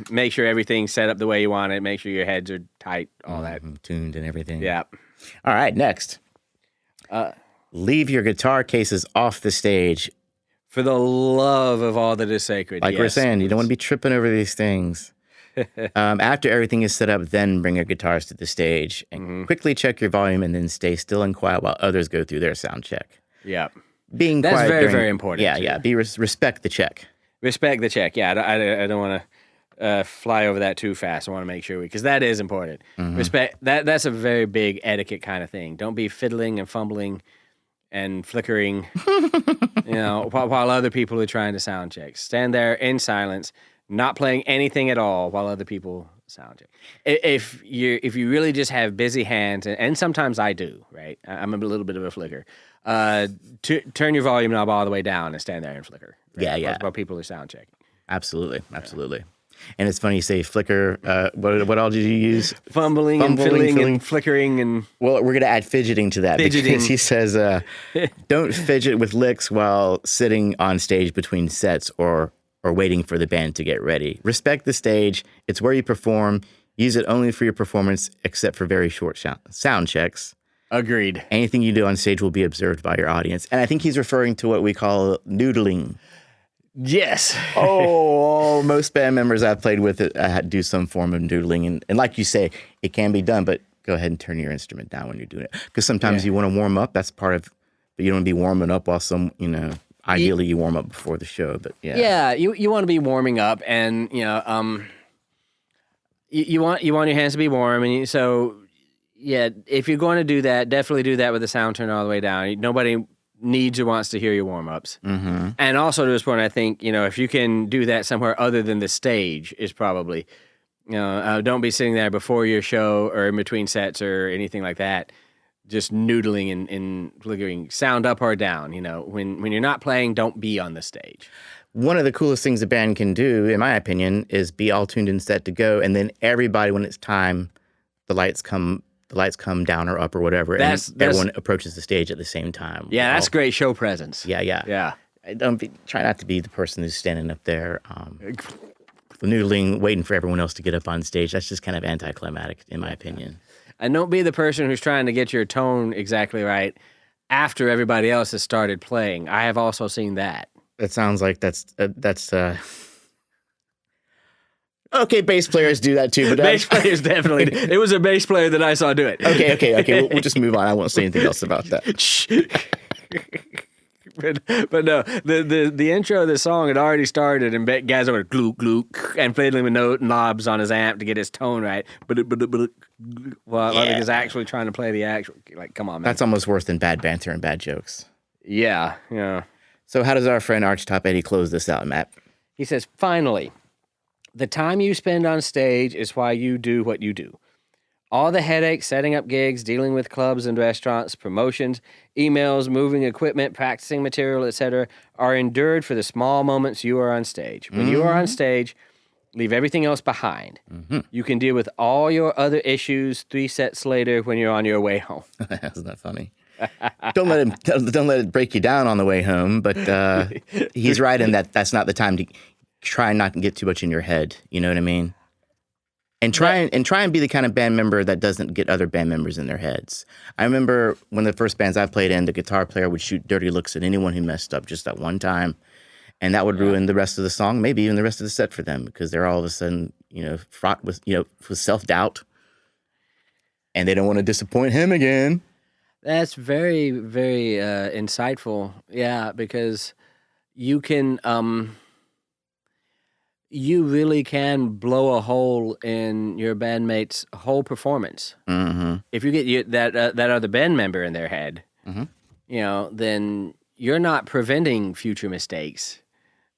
Make sure everything's set up the way you want it. Make sure your heads are tight, all that. Tuned and everything. Yeah. All right, next. Leave your guitar cases off the stage. For the love of all that is sacred. Like we're saying, you don't want to be tripping over these things. After everything is set up, then bring your guitars to the stage and quickly check your volume and then stay still and quiet while others go through their sound check. Yeah. Being That's quiet very, during, very important. Yeah. Respect the check. Respect the check. Yeah, I don't want to fly over that too fast. I want to make sure because that is important. Respect that's a very big etiquette kind of thing. Don't be fiddling and fumbling and flickering, while other people are trying to sound check. Stand there in silence, not playing anything at all while other people sound check. If you really just have busy hands, and sometimes I do, right? I'm a little bit of a flicker. Turn your volume knob all the way down and stand there and flicker. Right? Yeah. While people are sound checking. Absolutely. And it's funny you say flicker. What all did you use? Fumbling and fiddling and flickering and... Well, we're going to add fidgeting to that because he says, don't fidget with licks while sitting on stage between sets or waiting for the band to get ready. Respect the stage. It's where you perform. Use it only for your performance, except for very short sound checks. Agreed. Anything you do on stage will be observed by your audience. And I think he's referring to what we call noodling. Yes. Most band members I've played with do some form of noodling. And like you say, it can be done, but go ahead and turn your instrument down when you're doing it. Because sometimes you want to warm up. That's part of, but you don't want to be warming up while ideally you warm up before the show. But yeah. Yeah, you want to be warming up and, you want your hands to be warm. And if you're going to do that, definitely do that with the sound turned all the way down. Nobody needs or wants to hear your warm-ups. Mm-hmm. And also to this point, I think, if you can do that somewhere other than the stage is probably, don't be sitting there before your show or in between sets or anything like that, just noodling and flickering sound up or down. When you're not playing, don't be on the stage. One of the coolest things a band can do, in my opinion, is be all tuned and set to go, and then everybody, when it's time, the lights come down or up or whatever, and everyone approaches the stage at the same time. Yeah, that's great show presence. Yeah. Try not to be the person who's standing up there, noodling, waiting for everyone else to get up on stage. That's just kind of anticlimactic, in my opinion. And don't be the person who's trying to get your tone exactly right after everybody else has started playing. I have also seen that. That sounds like that's. Okay, bass players do that too, but bass players definitely do. It was a bass player that I saw do it. Okay. We'll just move on. I won't say anything else about that. but no, the intro of the song had already started, and guys were glue and fiddling with knobs on his amp to get his tone right. While he was actually trying to play the actual. Like, come on, man. That's almost worse than bad banter and bad jokes. Yeah. So how does our friend Archtop Eddie close this out, Matt? He says, finally, the time you spend on stage is why you do what you do. All the headaches, setting up gigs, dealing with clubs and restaurants, promotions, emails, moving equipment, practicing material, etc., are endured for the small moments you are on stage. When you are on stage, leave everything else behind. You can deal with all your other issues 3 sets later when you're on your way home. Isn't that funny? Don't let it break you down on the way home. But he's right in that's not the time to try not to get too much in your head. You know what I mean? And try and be the kind of band member that doesn't get other band members in their heads. I remember one of the first bands I played in, the guitar player would shoot dirty looks at anyone who messed up just that one time, and that would ruin the rest of the song, maybe even the rest of the set for them, because they're all of a sudden, fraught with self-doubt, and they don't want to disappoint him again. That's very, very insightful. Yeah, because you can. You really can blow a hole in your bandmate's whole performance. If you get that other band member in their head, then you're not preventing future mistakes.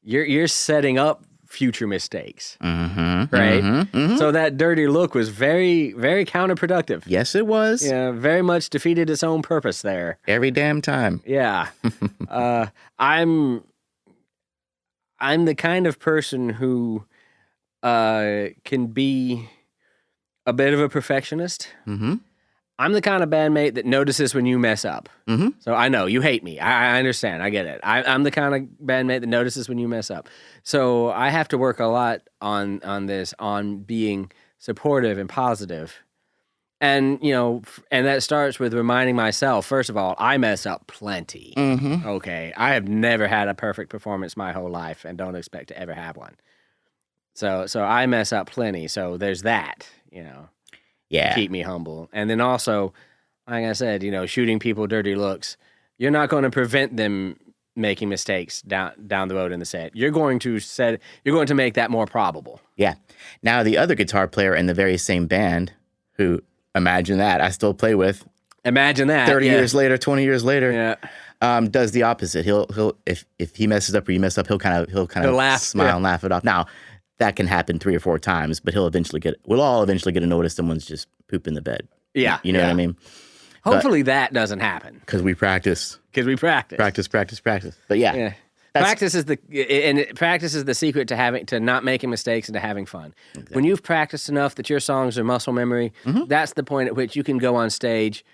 You're setting up future mistakes, right? So that dirty look was very, very counterproductive. Yes, it was. Yeah, very much defeated its own purpose there. Every damn time. Yeah, I'm the kind of person who can be a bit of a perfectionist. I'm the kind of bandmate that notices when you mess up. So I know you hate me. I understand. I get it. I'm the kind of bandmate that notices when you mess up. So I have to work a lot on this, on being supportive and positive. And, and that starts with reminding myself, first of all, I mess up plenty. Okay. I have never had a perfect performance my whole life and don't expect to ever have one. So I mess up plenty. So there's that, Yeah. to keep me humble. And then also, like I said, shooting people dirty looks, you're not going to prevent them making mistakes down the road in the set. You're going to make that more probable. Yeah. Now, the other guitar player in the very same band who, imagine that, I still play with. Imagine that. 30 years later, 20 years later, Yeah. does the opposite. He'll if he messes up or you mess up, he'll kind of laugh, smile and laugh it off. Now, that can happen 3 or 4 times, but we'll all eventually get a notice someone's just pooping the bed. Yeah. You know what I mean? Hopefully that doesn't happen. Because we practice. Practice. Practice. But yeah. Practice is the secret to not making mistakes and to having fun. Exactly. When you've practiced enough that your songs are muscle memory, that's the point at which you can go on stage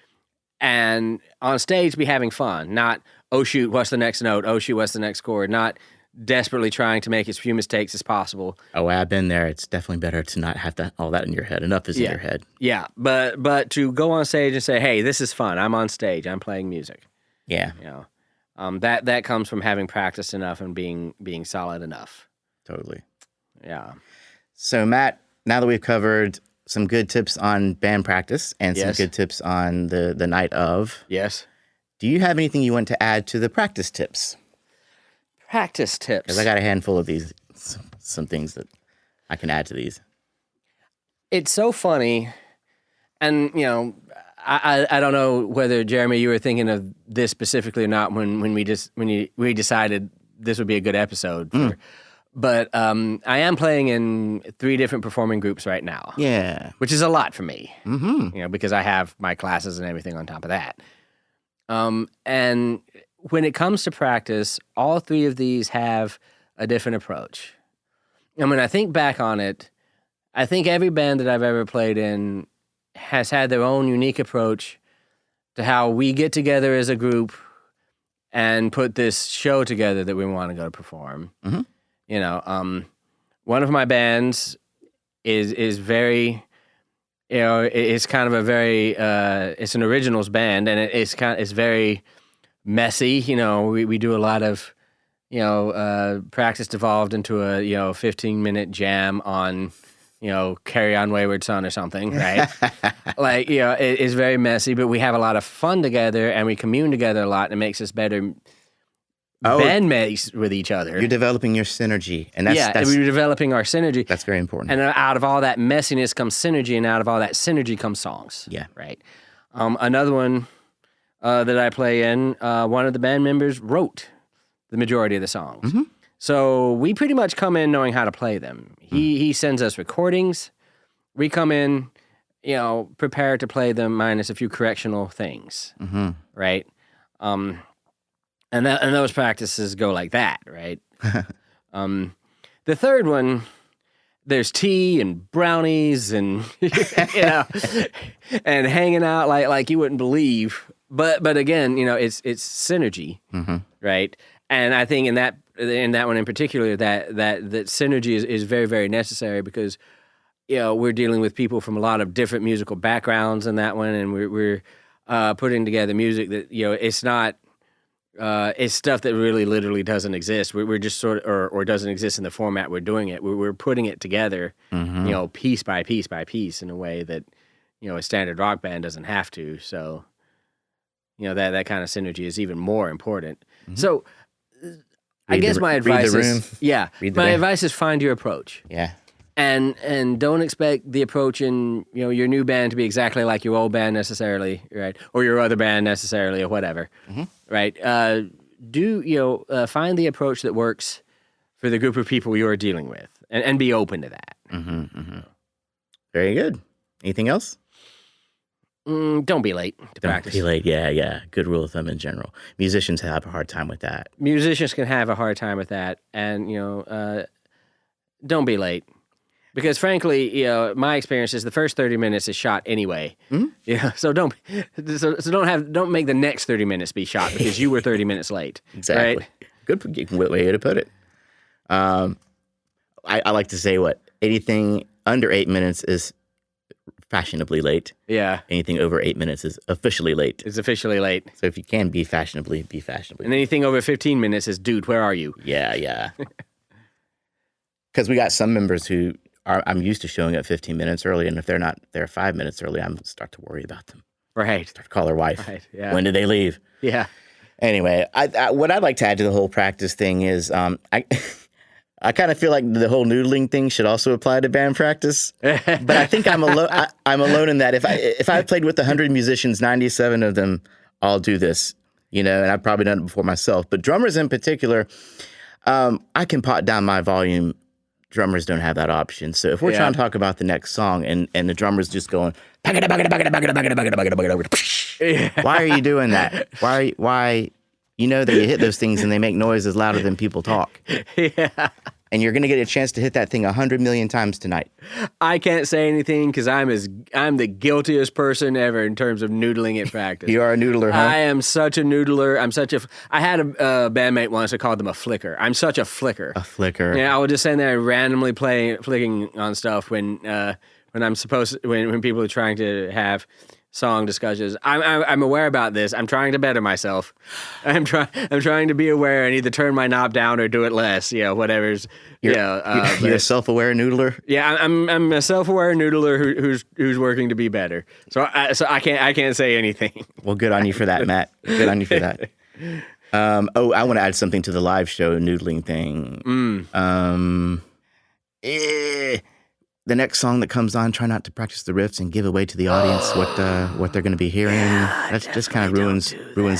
and be having fun. Not, oh shoot, what's the next note? Oh shoot, what's the next chord? Not desperately trying to make as few mistakes as possible. Oh, I've been there. It's definitely better to not have all that in your head. Enough is in your head. Yeah, but to go on stage and say, hey, this is fun. I'm on stage. I'm playing music. Yeah. That comes from having practiced enough and being solid enough. Totally. Yeah. So, Matt, now that we've covered some good tips on band practice and some good tips on the night of, yes, do you have anything you want to add to the practice tips? Practice tips. Because I got a handful of these, some things that I can add to these. It's so funny, and I don't know whether, Jeremy, you were thinking of this specifically or not when we decided this would be a good episode. But I am playing in 3 different performing groups right now. Yeah, which is a lot for me. Because I have my classes and everything on top of that. And when it comes to practice, all 3 of these have a different approach. And when I think back on it, I think every band that I've ever played in has had their own unique approach to how we get together as a group and put this show together that we want to go perform. One of my bands is very, it's kind of a very, it's an originals band, and it's very messy. We do a lot of, practice devolved into a 15-minute jam on, Carry On Wayward Son or something, right? It's very messy, but we have a lot of fun together and we commune together a lot, and it makes us better bandmates with each other. You're developing your synergy. And we're developing our synergy. That's very important. And out of all that messiness comes synergy, and out of all that synergy comes songs. Yeah. Right. Another one that I play in, one of the band members wrote the majority of the songs. So we pretty much come in knowing how to play them. He sends us recordings. We come in prepared to play them minus a few correctional things, right? And those practices go like that, right? The third one, there's tea and brownies and and hanging out like you wouldn't believe. But again, it's synergy, right? And I think in that one in particular, that synergy is very, very necessary because we're dealing with people from a lot of different musical backgrounds in that one, and we're putting together music that it's not. It's stuff that really literally doesn't exist. We're just sort of, or doesn't exist in the format we're doing it. We're putting it together, piece by piece by piece in a way that, a standard rock band doesn't have to. So, that kind of synergy is even more important. So, I guess my advice is find your approach. Yeah. And don't expect the approach in your new band to be exactly like your old band necessarily, right? Or your other band necessarily, or whatever, right? Find the approach that works for the group of people you're dealing with, and be open to that. Very good. Anything else? Don't be late to practice. Don't be late. Yeah. Good rule of thumb in general. Musicians have a hard time with that. Musicians can have a hard time with that, and don't be late. Because frankly, my experience is the first 30 minutes is shot anyway. So don't make the next 30 minutes be shot because you were 30 minutes late. Exactly. Right? Good way to put it. I like to say anything under 8 minutes is fashionably late. Yeah. Anything over 8 minutes is officially late. It's officially late. So if you can be fashionably, be fashionably. And anything over 15 minutes is, dude, where are you? Yeah. Because we got some members who I'm used to showing up 15 minutes early, and if they're not there 5 minutes early, I'm start to worry about them. Right. Start to call their wife. Right. Yeah. When did they leave? Yeah. Anyway, what I'd like to add to the whole practice thing is I kind of feel like the whole noodling thing should also apply to band practice. But I think I'm alone in that. If I've played with 100 musicians, 97 of them all do this, and I've probably done it before myself. But drummers in particular, I can pot down my volume. Drummers don't have that option. So if we're trying to talk about the next song and the drummer's just going, why are you doing that? Why that you hit those things and they make noises louder than people talk. Yeah. And you're going to get a chance to hit that thing 100 million times tonight. I can't say anything because I'm the guiltiest person ever in terms of noodling at practice. You are a noodler, huh? I am such a noodler. I had a bandmate once. I called them a flicker. I'm such a flicker. A flicker. Yeah, I would just stand there randomly flicking on stuff when people are trying to have song discussions. I'm aware about this. I'm trying to better myself. I'm trying to be aware and either turn my knob down or do it less. Whatever's. You're a self-aware noodler. Yeah, I'm a self-aware noodler who's working to be better. So I can't say anything. Well, good on you for that, Matt. Good on you for that. I want to add something to the live show noodling thing. The next song that comes on, try not to practice the riffs and give away to the audience what they're going to be hearing. That just kind of ruins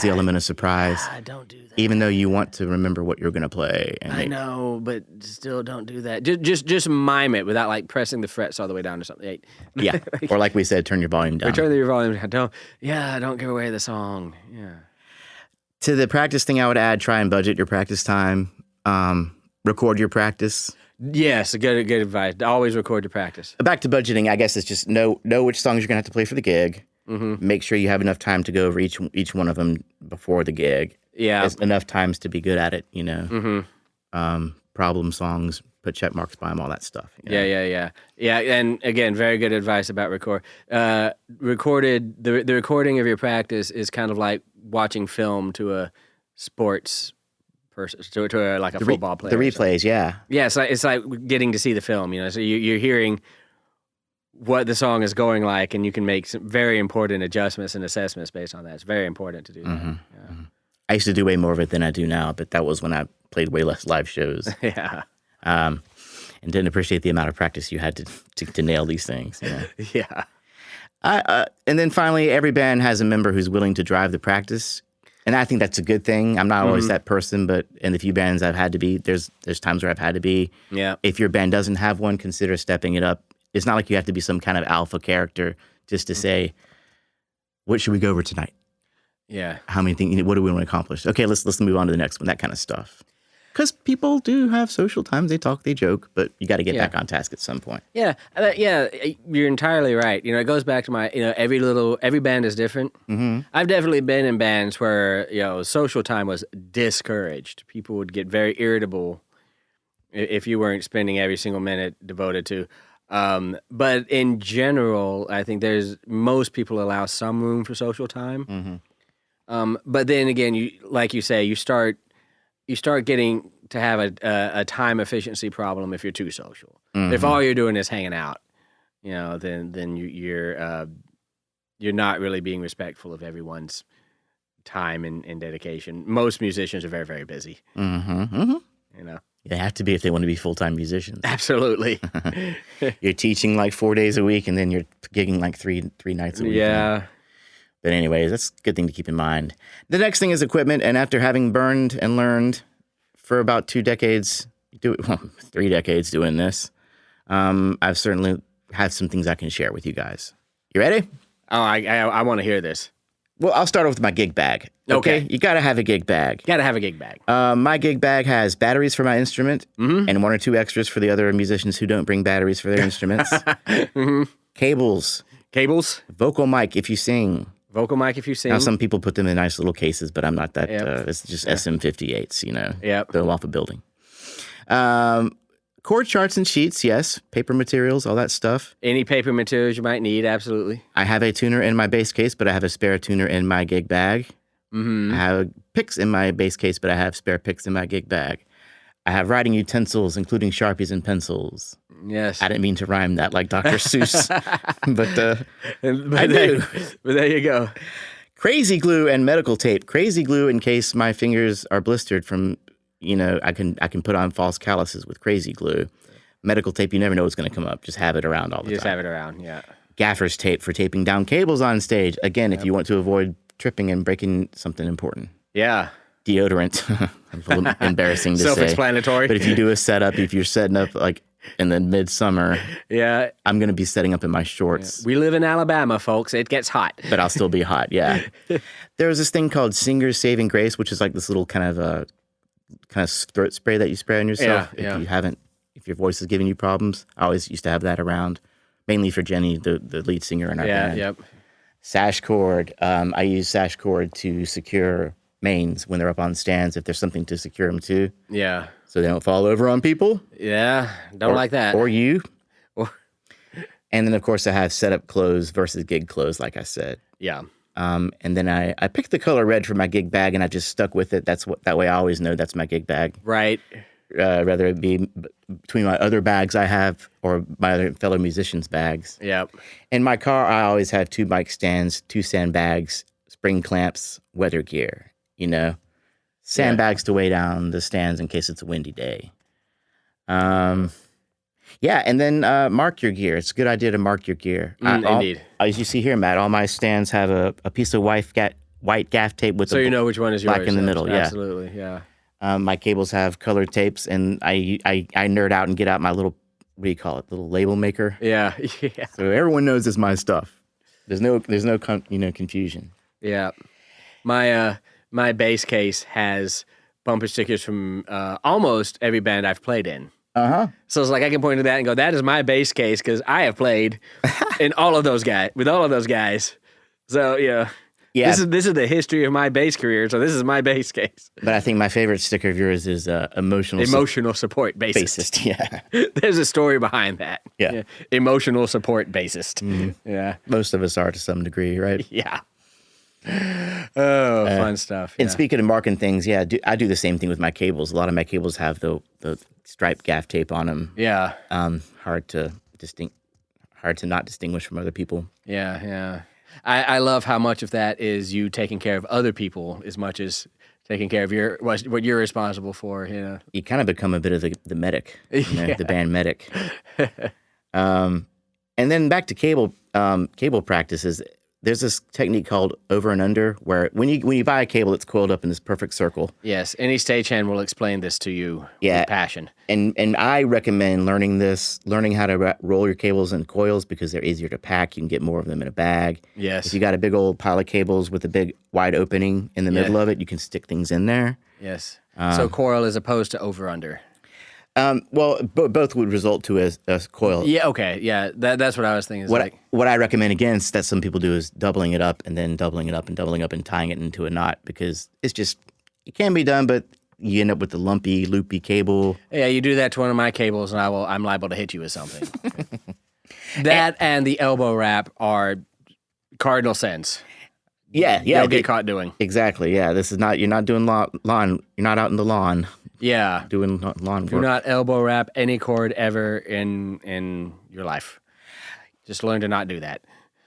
the element of surprise. Don't do that. Even though you want to remember what you're going to play. And I know, but still don't do that. Just mime it without pressing the frets all the way down to something. Yeah, or like we said, turn your volume down. Or turn your volume down. Don't give away the song. Yeah. To the practice thing, I would add, try and budget your practice time. Record your practice. Yes, good advice. Always record your practice. Back to budgeting, I guess it's just know which songs you're going to have to play for the gig. Make sure you have enough time to go over each one of them before the gig. Yeah. There's enough times to be good at it, Problem songs, put check marks by them, all that stuff. Yeah, and again, very good advice about record. The recording of your practice is kind of like watching film to a sports person, to a football player. The replays, yeah. Yeah, it's like getting to see the film, So you're hearing what the song is going like, and you can make some very important adjustments and assessments based on that. It's very important to do that. Yeah. I used to do way more of it than I do now, but that was when I played way less live shows. Yeah. And didn't appreciate the amount of practice you had to nail these things. Yeah. And then finally, every band has a member who's willing to drive the practice. And I think that's a good thing. I'm not always that person, but in the few bands I've had to be, there's times where I've had to be. Yeah. If your band doesn't have one, consider stepping it up. It's not like you have to be some kind of alpha character just to say, what should we go over tonight? Yeah. How many things? What do we want to accomplish? Okay, let's move on to the next one. That kind of stuff. Because people do have social times. They talk, they joke, but you got to get back on task at some point. Yeah, you're entirely right. It goes back to my, every band is different. Mm-hmm. I've definitely been in bands where, social time was discouraged. People would get very irritable if you weren't spending every single minute devoted to. But in general, I think most people allow some room for social time. Mm-hmm. But then again, like you say, you start getting to have a time efficiency problem if you're too social. Mm-hmm. If all you're doing is hanging out, then you're not really being respectful of everyone's time and dedication. Most musicians are very, very busy. Mm-hmm. Mm-hmm. They have to be if they want to be full-time musicians. Absolutely. You're teaching like 4 days a week, and then you're gigging like three nights a week. Yeah. But anyways, that's a good thing to keep in mind. The next thing is equipment, and after having burned and learned for about 3 decades doing this, I've certainly have some things I can share with you guys. You ready? Oh, I want to hear this. Well, I'll start off with my gig bag. Okay. You got to have a gig bag. Got to have a gig bag. My gig bag has batteries for my instrument and 1 or 2 extras for the other musicians who don't bring batteries for their instruments. Mm-hmm. Cables. Vocal mic if you sing. Now, some people put them in nice little cases, but I'm not that. It's just SM58s, Yep. Throw them off a building. Chord charts and sheets, yes. Paper materials, all that stuff. Any paper materials you might need, absolutely. I have a tuner in my bass case, but I have a spare tuner in my gig bag. Mm-hmm. I have picks in my bass case, but I have spare picks in my gig bag. I have writing utensils, including Sharpies and pencils. Yes. I didn't mean to rhyme that like Dr. Seuss, but I do. But there you go. Crazy glue and medical tape. Crazy glue in case my fingers are blistered from, I can put on false calluses with crazy glue. Medical tape, you never know what's going to come up. Just have it around all the time. Just have it around, yeah. Gaffer's tape for taping down cables on stage. Again, if you want to avoid tripping and breaking something important. Yeah. Deodorant. A little embarrassing to say. Self-explanatory. But if you do a setup, if you're setting up like in the midsummer, I'm going to be setting up in my shorts. Yeah. We live in Alabama, folks. It gets hot. But I'll still be hot, yeah. There's this thing called Singer's Saving Grace, which is like this little kind of throat spray that you spray on yourself. If your voice is giving you problems. I always used to have that around, mainly for Jenny, the lead singer in our band. Yep. Sash cord. I use sash cord to secure mains when they're up on stands, if there's something to secure them to. Yeah. So they don't fall over on people. Yeah, don't like that. Or you. And then, of course, I have setup clothes versus gig clothes, like I said. Yeah. And then I picked the color red for my gig bag, and I just stuck with it. That way I always know that's my gig bag. Right. Whether it be between my other bags I have or my other fellow musicians' bags. Yep. In my car, I always have 2 mic stands, 2 sandbags, spring clamps, weather gear, Sandbags to weigh down the stands in case it's a windy day. And then mark your gear. It's a good idea to mark your gear. Indeed. As you see here, Matt, all my stands have a piece of white gaff tape with so which one is yours. black in the middle. Yeah, absolutely. Yeah. My cables have colored tapes, and I nerd out and get out my little, what do you call it, little label maker. Yeah. So everyone knows it's my stuff. There's no confusion. Yeah. My bass case has bumper stickers from almost every band I've played in. Uh-huh. So it's like I can point to that and go, that is my bass case because I have played with all of those guys. So yeah. This is the history of my bass career. So this is my bass case. But I think my favorite sticker of yours is emotional support bassist. Yeah. There's a story behind that. Yeah. Emotional support bassist. Mm-hmm. Yeah. Most of us are to some degree, right? Yeah. Oh, fun stuff. Yeah. And speaking of marking things, I do the same thing with my cables. A lot of my cables have the striped gaff tape on them. Yeah. Hard to not distinguish from other people. Yeah. I love how much of that is you taking care of other people as much as taking care of what you're responsible for. You kind of become a bit of the medic, the band medic. And then back to cable practices. there's this technique called over and under, where when you buy a cable, it's coiled up in this perfect circle. Yes, any stagehand will explain this to you Yeah. with passion. And I recommend learning how to roll your cables in coils because they're easier to pack. You can get more of them in a bag. Yes. If you got a big old pile of cables with a big wide opening in the middle of it, you can stick things in there. Yes. So coil as opposed to over-under. Well, both would result to a coil. Yeah, okay. Yeah, that's what I was thinking. What I recommend against that some people do is doubling it up and then doubling it up and doubling up and tying it into a knot because it can be done, but you end up with the lumpy, loopy cable. Yeah, you do that to one of my cables and I'm liable to hit you with something. That and the elbow wrap are cardinal sins. Yeah. You'll get caught doing. Exactly, yeah. You're not doing lawn, you're not out in the lawn. Yeah. Doing lawn work. Do not elbow wrap any cord ever in your life. Just learn to not do that.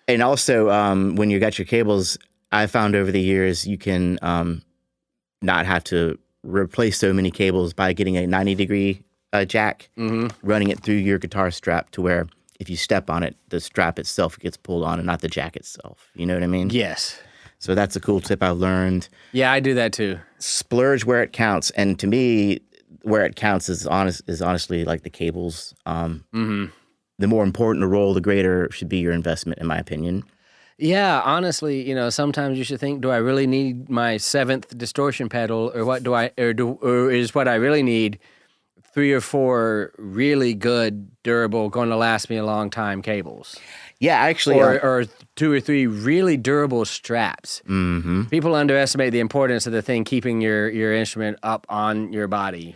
And also, when you got your cables, I found over the years you can not have to replace so many cables by getting a 90-degree jack, running it through your guitar strap to where if you step on it, the strap itself gets pulled on and not the jack itself. You know what I mean? Yes. So that's a cool tip I've learned. Yeah, I do that too. Splurge where it counts. And to me, where it counts is honestly like the cables. The more important the roll, the greater should be your investment, in my opinion. Yeah, honestly, sometimes you should think, do I really need my 7th distortion pedal, or what or is what I really need 3 or 4 really good, durable, going to last me a long time cables? Yeah, actually, or 2 or 3 really durable straps. Mm-hmm. People underestimate the importance of the thing keeping your instrument up on your body,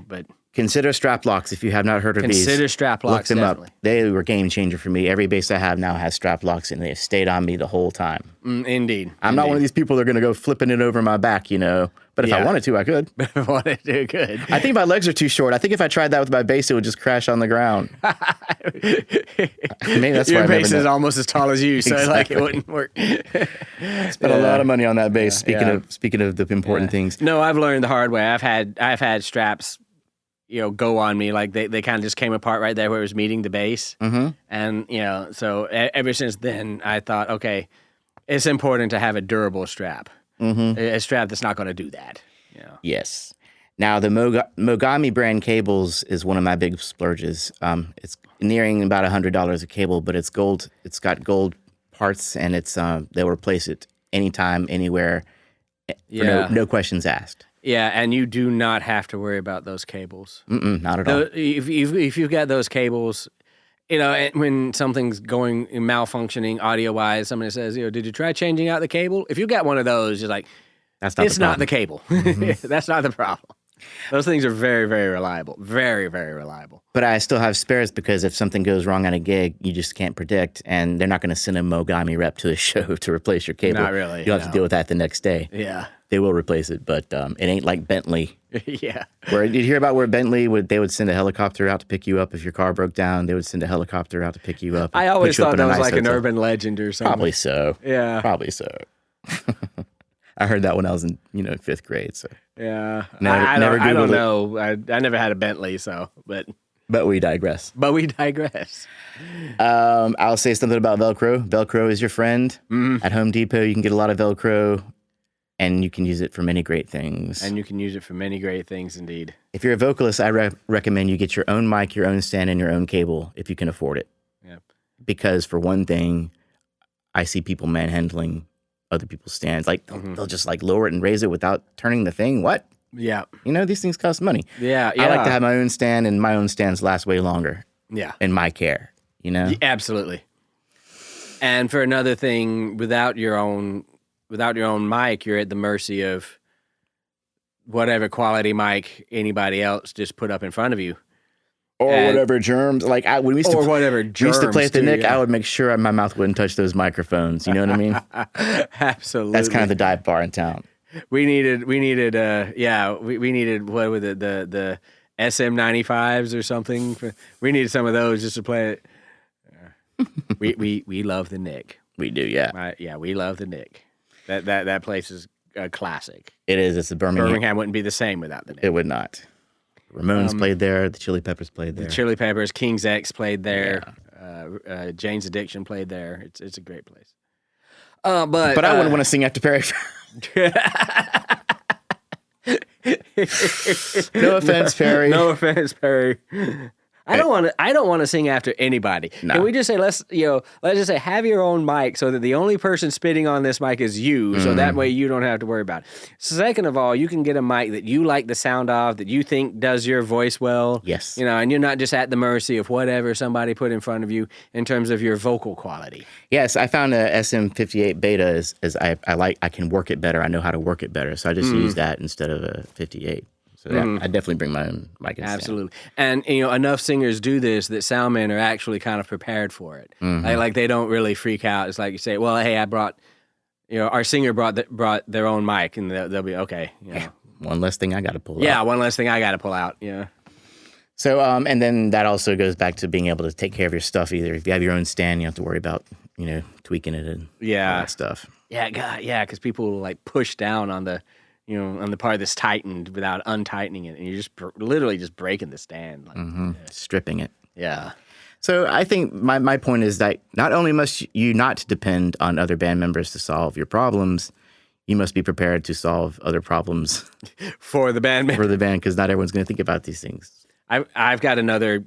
but consider strap locks if you have not heard of these. Consider strap locks, Look them definitely. up. They were a game changer for me. Every bass I have now has strap locks, and they've stayed on me the whole time. Indeed. I'm not one of these people that are going to go flipping it over my back, But if I wanted to, I could. If I wanted to, good. I think my legs are too short. I think if I tried that with my bass, it would just crash on the ground. Maybe that's why your I bass never is know. almost as tall as you, so Exactly. it wouldn't work. Spent a lot of money on that bass. Speaking of the important things. No, I've learned the hard way. I've had straps, go on me, like they kind of just came apart right there where it was meeting the bass. Mm-hmm. And so ever since then, I thought, okay, it's important to have a durable strap, a strap that's not going to do that. Yes. Now, the Mogami brand cables is one of my big splurges. It's nearing about $100 a cable, but it's gold. It's got gold parts, and they'll replace it anytime, anywhere, for no questions asked. Yeah, and you do not have to worry about those cables. Not at all. If you've got those cables, when something's going malfunctioning audio-wise, somebody says, did you try changing out the cable? If you got one of those, you're like, it's not the cable. That's not the problem. Those things are very, very reliable. Very, very reliable. But I still have spares because if something goes wrong on a gig, you just can't predict, and they're not going to send a Mogami rep to the show to replace your cable. Not really, You'll have to deal with that the next day. Yeah. They will replace it, but it ain't like Bentley. Yeah. Did you hear about where Bentley they would send a helicopter out to pick you up if your car broke down? They would send a helicopter out to pick you up. I always thought that was like an hotel. urban legend or something. Probably so. Yeah. Probably so. I heard that when I was in 5th grade. So Yeah. Never I don't Googled it. know. I never had a Bentley, but we digress. we digress. I'll say something about Velcro. Velcro is your friend. At Home Depot, you can get a lot of Velcro, and you can use it for many great things. And you can use it for many great things indeed. If you're a vocalist, I recommend you get your own mic, your own stand, and your own cable if you can afford it. Yeah. Because for one thing, I see people manhandling other people's stands. Like they'll just like lower it and raise it without turning the thing. What? Yeah. These things cost money. Yeah. I like to have my own stand, and my own stands last way longer. Yeah. In my care, Yeah, absolutely. And for another thing, without your own mic, you're at the mercy of whatever quality mic anybody else just put up in front of you. Or whatever germs. Like when we used to, whatever we used to play at the too, Nick, yeah. I would make sure my mouth wouldn't touch those microphones. You know what I mean? Absolutely. That's kind of the dive bar in town. We needed we needed what was it, the SM95s or something. We needed some of those just to play it. We love the Nick. We do, yeah. We love the Nick. That place is a classic. It is. It's a Birmingham. Birmingham wouldn't be the same without the Nick. It would not. Ramones played there. The Chili Peppers played there. The Chili Peppers, King's X played there. Jane's Addiction played there. It's a great place. But I wouldn't want to sing after Perry. No offense, Perry. No offense, Perry. I don't want to sing after anybody. No. Can we just say let's just say have your own mic so that the only person spitting on this mic is you, so that way you don't have to worry about it. Second of all, you can get a mic that you like the sound of, that you think does your voice well. Yes. And you're not just at the mercy of whatever somebody put in front of you in terms of your vocal quality. Yes, I found a SM58 beta is I can work it better. I know how to work it better, so I just use that instead of a 58. So I definitely bring my own mic and stand. Absolutely. And, enough singers do this that soundmen are actually kind of prepared for it. Like they don't really freak out. It's like you say, well, hey, I brought, our singer brought their own mic, and they'll be okay. One less thing I got to pull out. Yeah, one less thing I got to pull out. Yeah. So, and then that also goes back to being able to take care of your stuff. Either if you have your own stand, you don't have to worry about, tweaking it and all that stuff. Yeah, God, yeah, because people will like push down on the, on the part that's tightened without untightening it, and you're just literally just breaking the stand. Like, Stripping it. Yeah. So I think my point is that not only must you not depend on other band members to solve your problems, you must be prepared to solve other problems For the band. Because not everyone's going to think about these things. I've got another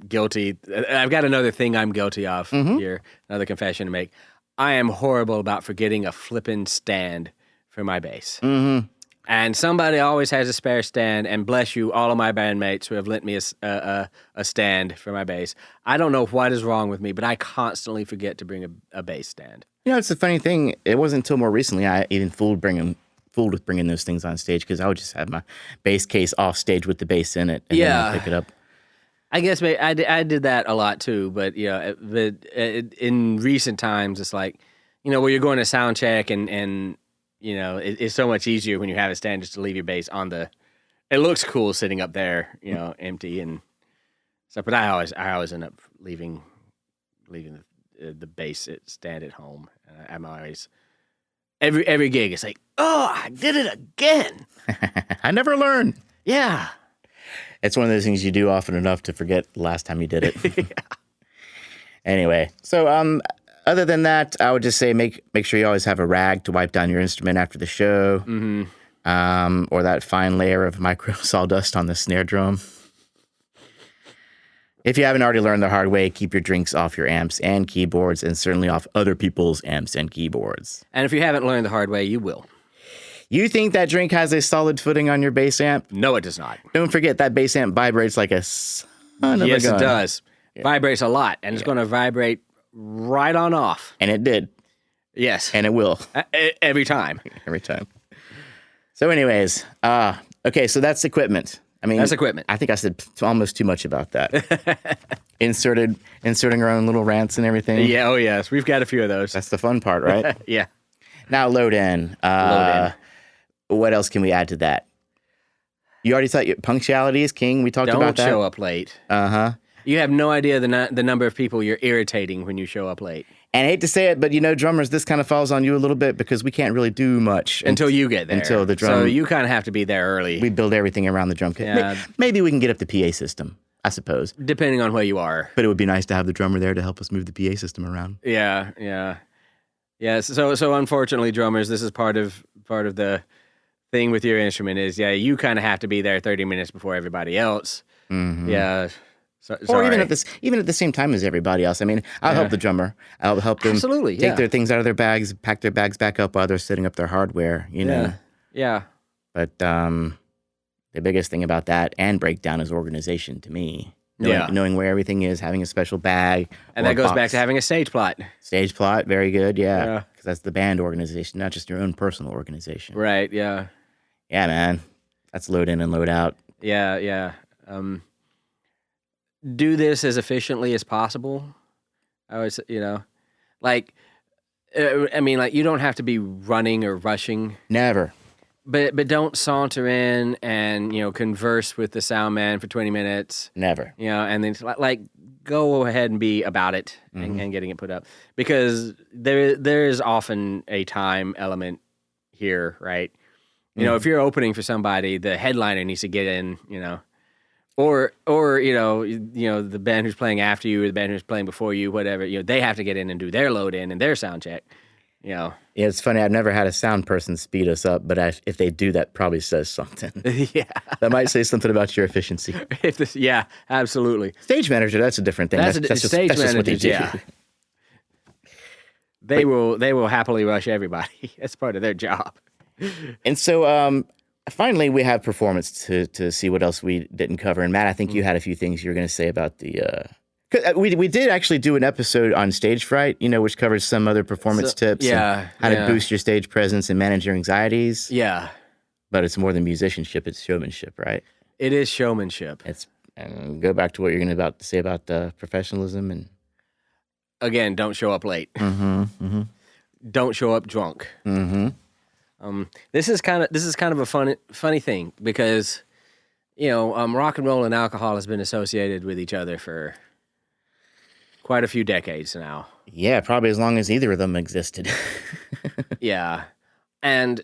thing I'm guilty of here, another confession to make. I am horrible about forgetting a flippin' stand for my bass. And somebody always has a spare stand, and bless you, all of my bandmates who have lent me a stand for my bass. I don't know what is wrong with me, but I constantly forget to bring a bass stand. It's a funny thing. It wasn't until more recently I even fooled with bringing those things on stage, because I would just have my bass case off stage with the bass in it, and then I'd pick it up. I guess I did that a lot too, but in recent times, it's like, where you're going to sound check and it's so much easier when you have a stand just to leave your bass on the. It looks cool sitting up there, empty and stuff. But I always end up leaving the bass stand at home. I'm always every gig. It's like, oh, I did it again. I never learn. Yeah. It's one of those things you do often enough to forget the last time you did it. Yeah. Anyway, so other than that, I would just say make sure you always have a rag to wipe down your instrument after the show, or that fine layer of micro sawdust on the snare drum. If you haven't already learned the hard way, keep your drinks off your amps and keyboards, and certainly off other people's amps and keyboards. And if you haven't learned the hard way, you will. You think that drink has a solid footing on your bass amp? No, it does not. Don't forget that bass amp vibrates like a son of a gun. Yes, it does. Yeah. Vibrates a lot, and it's going to vibrate right on off. And it did. Yes. And it will. Every time. Every time. So anyways, okay, so that's equipment. That's equipment. I think I said almost too much about that. Inserting our own little rants and everything. Yeah, oh yes. We've got a few of those. That's the fun part, right? Yeah. Now load in. What else can we add to that? You already thought punctuality is king. We talked about that. Don't show up late. Uh-huh. You have no idea the number of people you're irritating when you show up late. And I hate to say it, but drummers, this kind of falls on you a little bit, because we can't really do much until you get there. Until the drum. So you kind of have to be there early. We build everything around the drum kit. Yeah. Maybe we can get up the PA system, I suppose. Depending on where you are. But it would be nice to have the drummer there to help us move the PA system around. Yeah. So unfortunately, drummers, this is part of the thing with your instrument is, you kind of have to be there 30 minutes before everybody else. Mm-hmm. Yeah. Or even at the same time as everybody else. I'll help the drummer. I'll help them take their things out of their bags, pack their bags back up while they're setting up their hardware, know. Yeah. But the biggest thing about that and breakdown is organization to me. Knowing where everything is, having a special bag. And that goes back to having a stage plot. Stage plot, very good, yeah. Because that's the band organization, not just your own personal organization. Right, yeah. Yeah, man. That's load in and load out. Yeah. Do this as efficiently as possible. I always, you don't have to be running or rushing. Never. But don't saunter in and, converse with the sound man for 20 minutes. Never. And then go ahead and be about it and getting it put up. Because there is often a time element here, right? If you're opening for somebody, the headliner needs to get in, or the band who's playing after you or the band who's playing before you, whatever, they have to get in and do their load in and their sound check. Yeah. Yeah, it's funny. I've never had a sound person speed us up, but if they do, that probably says something. Yeah. That might say something about your efficiency. Yeah, absolutely. Stage manager, that's a different thing. Stage that's just what they managers, do. yeah. They will happily rush everybody. That's part of their job. And so finally, we have performance to see what else we didn't cover. And Matt, I think you had a few things you were going to say about the. 'Cause we did actually do an episode on stage fright, which covers some other performance tips. Yeah, and how to boost your stage presence and manage your anxieties. Yeah. But it's more than musicianship; it's showmanship, right? It is showmanship. And go back to what you're going to say about professionalism and. Again, don't show up late. Don't show up drunk. This is kind of a funny thing because, rock and roll and alcohol has been associated with each other for quite a few decades now. Yeah, probably as long as either of them existed. Yeah, and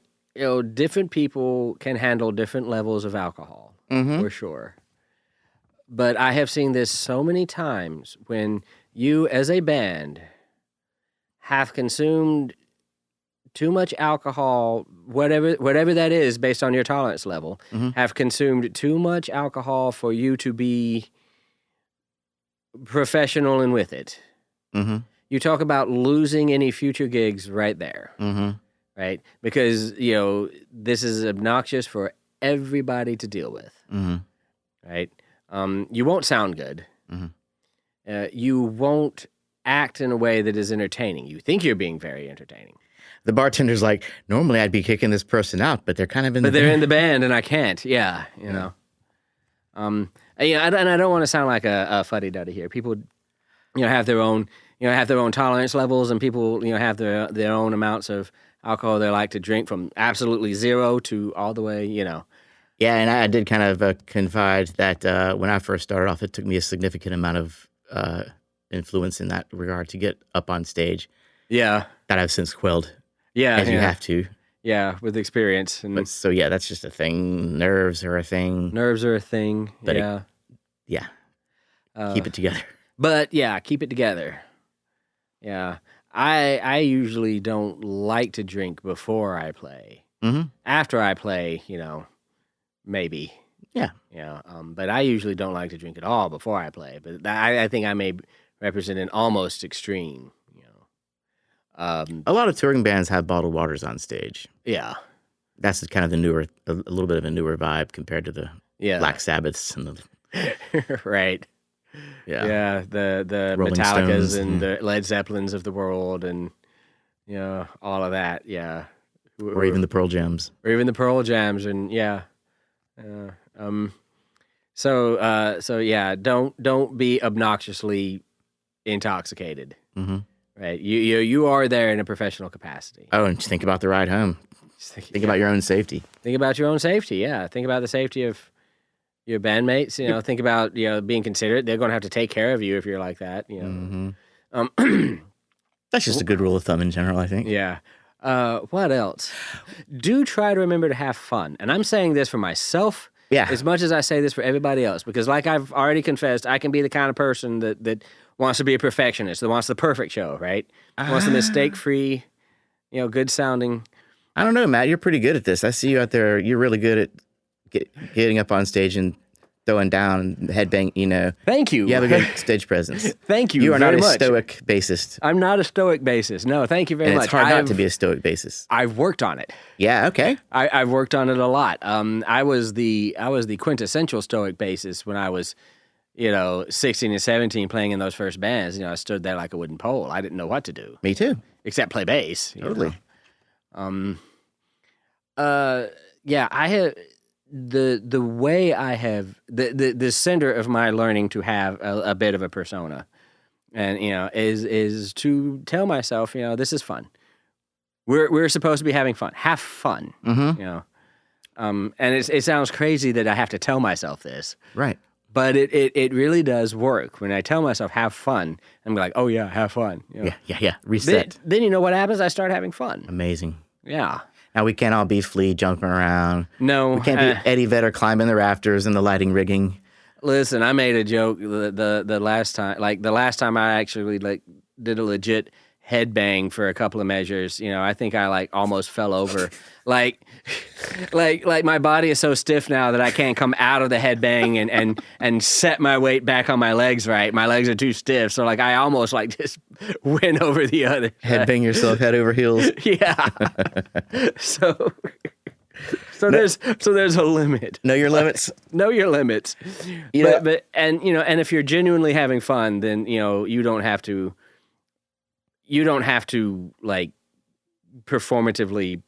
different people can handle different levels of alcohol for sure. But I have seen this so many times when you, as a band, have consumed too much alcohol, whatever that is, based on your tolerance level, have consumed too much alcohol for you to be professional and with it. You talk about losing any future gigs right there, right? Because this is obnoxious for everybody to deal with, right? You won't sound good. You won't act in a way that is entertaining. You think you're being very entertaining. The bartender's like, normally I'd be kicking this person out, but they're kind of in the band. But they're in the band and I can't. Yeah, you know. And I don't want to sound like a fuddy-duddy here. People, have their own, tolerance levels, and people, have their own amounts of alcohol they like to drink, from absolutely zero to all the way, Yeah, and I did kind of confide that when I first started off, it took me a significant amount of influence in that regard to get up on stage. Yeah. That I've since quelled. Yeah. As you have to. Yeah, with experience. But so, yeah, that's just a thing. Nerves are a thing. But yeah. Keep it together. But, yeah, keep it together. Yeah. I usually don't like to drink before I play. After I play, maybe. Yeah. But I usually don't like to drink at all before I play. But I think I may represent an almost extreme, a lot of touring bands have bottled waters on stage. Yeah. That's kind of a little bit of a newer vibe compared to the Black Sabbaths and the... Right. Yeah. Yeah, the Rolling Metallicas Stones, and the Led Zeppelins of the world, and all of that. Yeah. Or even the Pearl Jams. And So yeah, don't be obnoxiously intoxicated. Right, you are there in a professional capacity. Oh, and just think about the ride home. Think about your own safety. Think about your own safety. Yeah, think about the safety of your bandmates. Think about being considerate. They're going to have to take care of you if you're like that. That's just a good rule of thumb in general, I think. Yeah. What else? Do try to remember to have fun. And I'm saying this for myself as much as I say this for everybody else. Because like I've already confessed, I can be the kind of person that wants to be a perfectionist, that wants the perfect show, right? Wants the mistake-free, good sounding. I don't know, Matt. You're pretty good at this. I see you out there. You're really good at getting up on stage and throwing down, headbang, Thank you. You have a good stage presence. Thank you. You are very not a much. stoic bassist. I'm not a stoic bassist. No, thank you very And much. it's hard not to be a stoic bassist. I've worked on it. Yeah, okay. I've worked on it a lot. I was the quintessential stoic bassist when I was, 16 and 17 playing in those first bands. I stood there like a wooden pole. I didn't know what to do. Me too. Except play bass. Totally. Yeah, I have the way I have the center of my learning to have a bit of a persona, and is to tell myself, this is fun. We're supposed to be having fun. Have fun. And it sounds crazy that I have to tell myself this, Right. but it really does work. When I tell myself have fun, I'm like, oh yeah, have fun. Yeah. Reset. Then you know what happens? I start having fun. Amazing. Yeah. Now, we can't all be Flea jumping around. No. We can't be Eddie Vedder climbing the rafters and the lighting rigging. Listen, I made a joke the last time, the last time I actually did a legit headbang for a couple of measures. I think I like almost fell over. like my body is so stiff now that I can't come out of the headbang and set my weight back on my legs right. My legs are too stiff. So like I almost like just went over the other. Headbang yourself head over heels. Yeah. So there's a limit. Know your limits. Know your limits. But if you're genuinely having fun, then you don't have to like performatively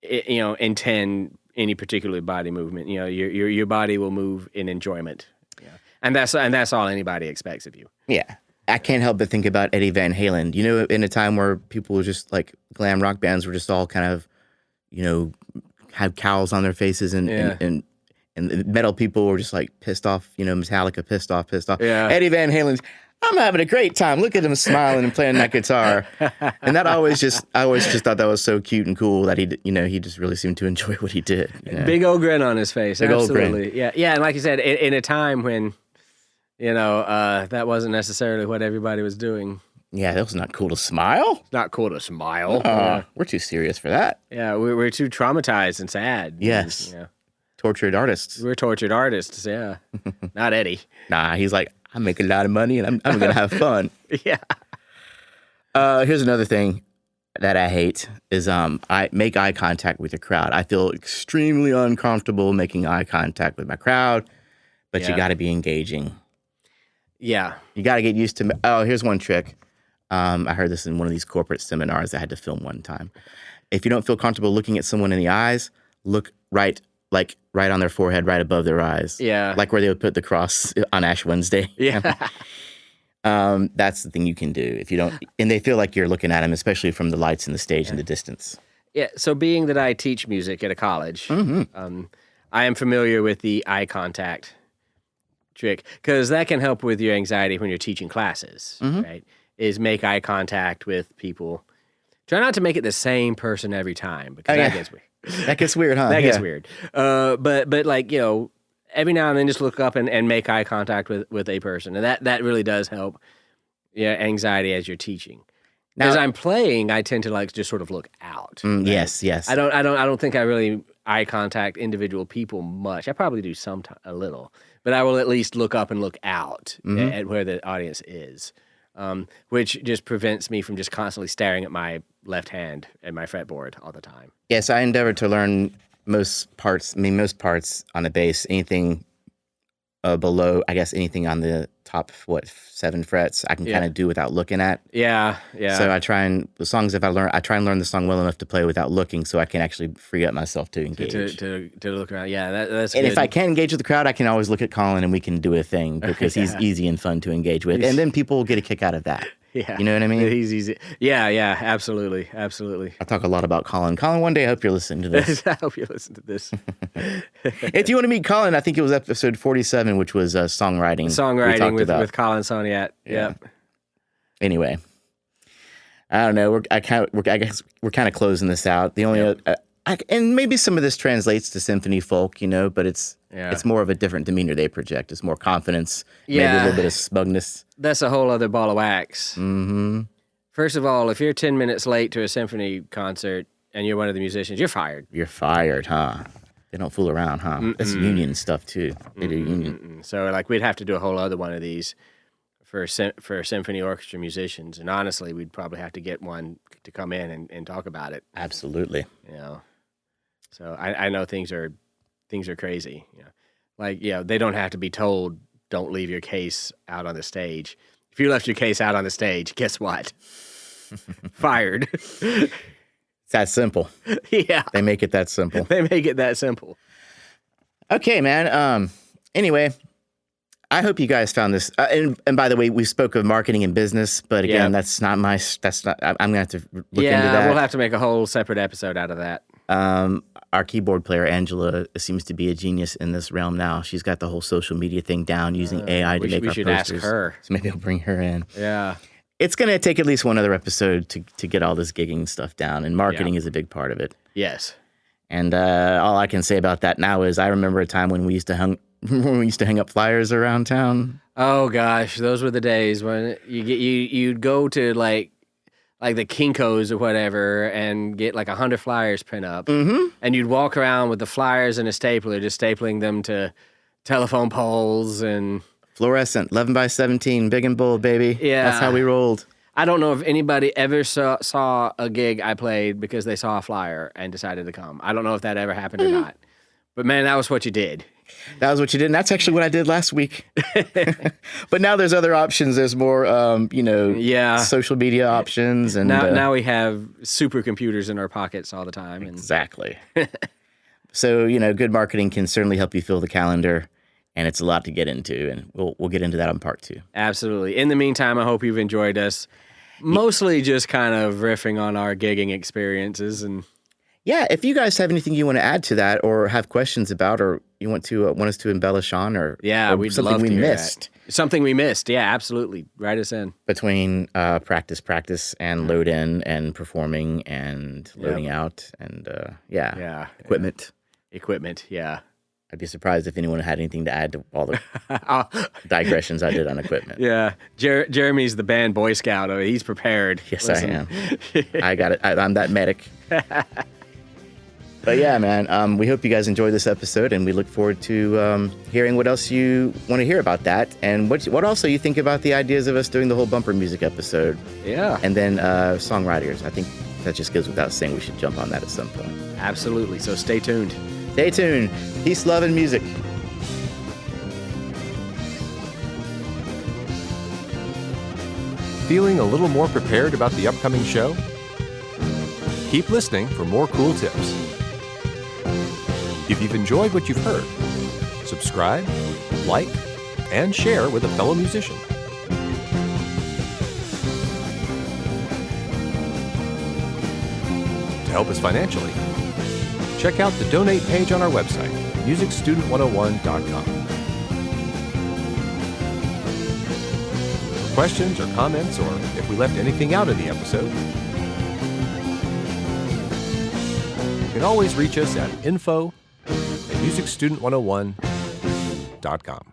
intend any particular body movement. Your body will move in enjoyment. Yeah. And that's all anybody expects of you. Yeah. I can't help but think about Eddie Van Halen. In a time where people were just like glam rock bands were just all kind of, had cowls on their faces and the metal people were just like pissed off, Metallica pissed off. Yeah. Eddie Van Halen's, I'm having a great time. Look at him smiling and playing that guitar. And I always just thought that was so cute and cool that he just really seemed to enjoy what he did. Big old grin on his face. Big Absolutely. old grin. Yeah. Yeah. And like you said, in a time when, that wasn't necessarily what everybody was doing. Yeah, that was not cool to smile. It's not cool to smile. We're too serious for that. Yeah, we're too traumatized and sad. Yes. Tortured artists. We're tortured artists, yeah. Not Eddie. Nah, he's like, I make a lot of money and I'm going to have fun. Yeah. Here's another thing that I hate is I make eye contact with the crowd. I feel extremely uncomfortable making eye contact with my crowd, but you got to be engaging. Yeah. You got to get used to. Oh, here's one trick. I heard this in one of these corporate seminars I had to film one time. If you don't feel comfortable looking at someone in the eyes, look right on their forehead, right above their eyes. Yeah. Like where they would put the cross on Ash Wednesday. Yeah. That's the thing you can do if you don't, and they feel like you're looking at them, especially from the lights in the stage in the distance. Yeah. So being that I teach music at a college, I am familiar with the eye contact trick because that can help with your anxiety when you're teaching classes, right? Is make eye contact with people. Try not to make it the same person every time because that gets weird. That gets weird, huh? That gets weird. But like, every now and then just look up and make eye contact with a person. And that really does help anxiety as you're teaching. As I'm playing, I tend to like just sort of look out. Right? Yes. I don't think I really eye contact individual people much. I probably do a little, but I will at least look up and look out at where the audience is. Which just prevents me from just constantly staring at my left hand and my fretboard all the time. Yes, I endeavor to learn most parts on the bass, anything below, I guess anything on the top, 7 frets, I can kind of do without looking at. Yeah. So I try and learn the song well enough to play without looking so I can actually free up myself to engage. To look around. Yeah, that's and good. if I can't engage with the crowd, I can always look at Colin and we can do a thing because he's easy and fun to engage with. And then people will get a kick out of that. Yeah. You know what I mean? He's easy. Yeah, absolutely. I talk a lot about Colin. Colin, one day I hope you're listening to this. I hope you listen to this. If you want to meet Colin, I think it was episode 47, which was songwriting. Songwriting with Colin Soniat. Yeah. Anyway, I don't know. I guess we're kind of closing this out. The only and maybe some of this translates to symphony folk, but it's more of a different demeanor they project. It's more confidence, maybe a little bit of smugness. That's a whole other ball of wax. Mm-hmm. First of all, if you're 10 minutes late to a symphony concert and you're one of the musicians, you're fired. You're fired, huh? They don't fool around, huh? That's union stuff too. They do union. So like we'd have to do a whole other one of these for symphony orchestra musicians, and honestly, we'd probably have to get one to come in and talk about it. Absolutely. So I know things are crazy. They don't have to be told don't leave your case out on the stage. If you left your case out on the stage, guess what? Fired. It's that simple. Yeah. They make it that simple. Okay, man. Anyway, I hope you guys found this. And by the way, we spoke of marketing and business, but again, I'm gonna have to look into that. We'll have to make a whole separate episode out of that. Our keyboard player, Angela, seems to be a genius in this realm now. She's got the whole social media thing down using AI to make our posters. We should ask her. So maybe I'll bring her in. Yeah. It's going to take at least one other episode to get all this gigging stuff down, and marketing is a big part of it. Yes. And all I can say about that now is I remember a time when we used to hang up flyers around town. Oh gosh, those were the days when you'd go to like like the Kinko's or whatever and get like 100 flyers print up. Mm-hmm. And you'd walk around with the flyers and a stapler, just stapling them to telephone poles and... Fluorescent, 11 by 17, big and bold, baby. Yeah. That's how we rolled. I don't know if anybody ever saw a gig I played because they saw a flyer and decided to come. I don't know if that ever happened or not. But man, that was what you did. That was what you did, and that's actually what I did last week. But now there's other options. There's more, social media options. And now we have supercomputers in our pockets all the time. And... Exactly. So, good marketing can certainly help you fill the calendar, and it's a lot to get into, and we'll get into that on part 2. Absolutely. In the meantime, I hope you've enjoyed us. Mostly just kind of riffing on our gigging experiences and... Yeah, if you guys have anything you want to add to that, or have questions about, or you want us to embellish on, or we'd something love to we hear missed, that. Something we missed, yeah, absolutely. Write us in between practice and load in and performing and loading out and equipment. Yeah. I'd be surprised if anyone had anything to add to all the digressions I did on equipment. Yeah, Jeremy's the band Boy Scout. He's prepared. Yes, I am. I got it. I'm that medic. But yeah, man, we hope you guys enjoyed this episode, and we look forward to hearing what else you want to hear about that, and what also you think about the ideas of us doing the whole bumper music episode. Yeah. And then songwriters. I think that just goes without saying we should jump on that at some point. Absolutely. So stay tuned. Stay tuned. Peace, love, and music. Feeling a little more prepared about the upcoming show? Keep listening for more cool tips. If you've enjoyed what you've heard, subscribe, like, and share with a fellow musician. To help us financially, check out the donate page on our website, musicstudent101.com. For questions or comments, or if we left anything out of the episode, you can always reach us at info@musicstudent101.com.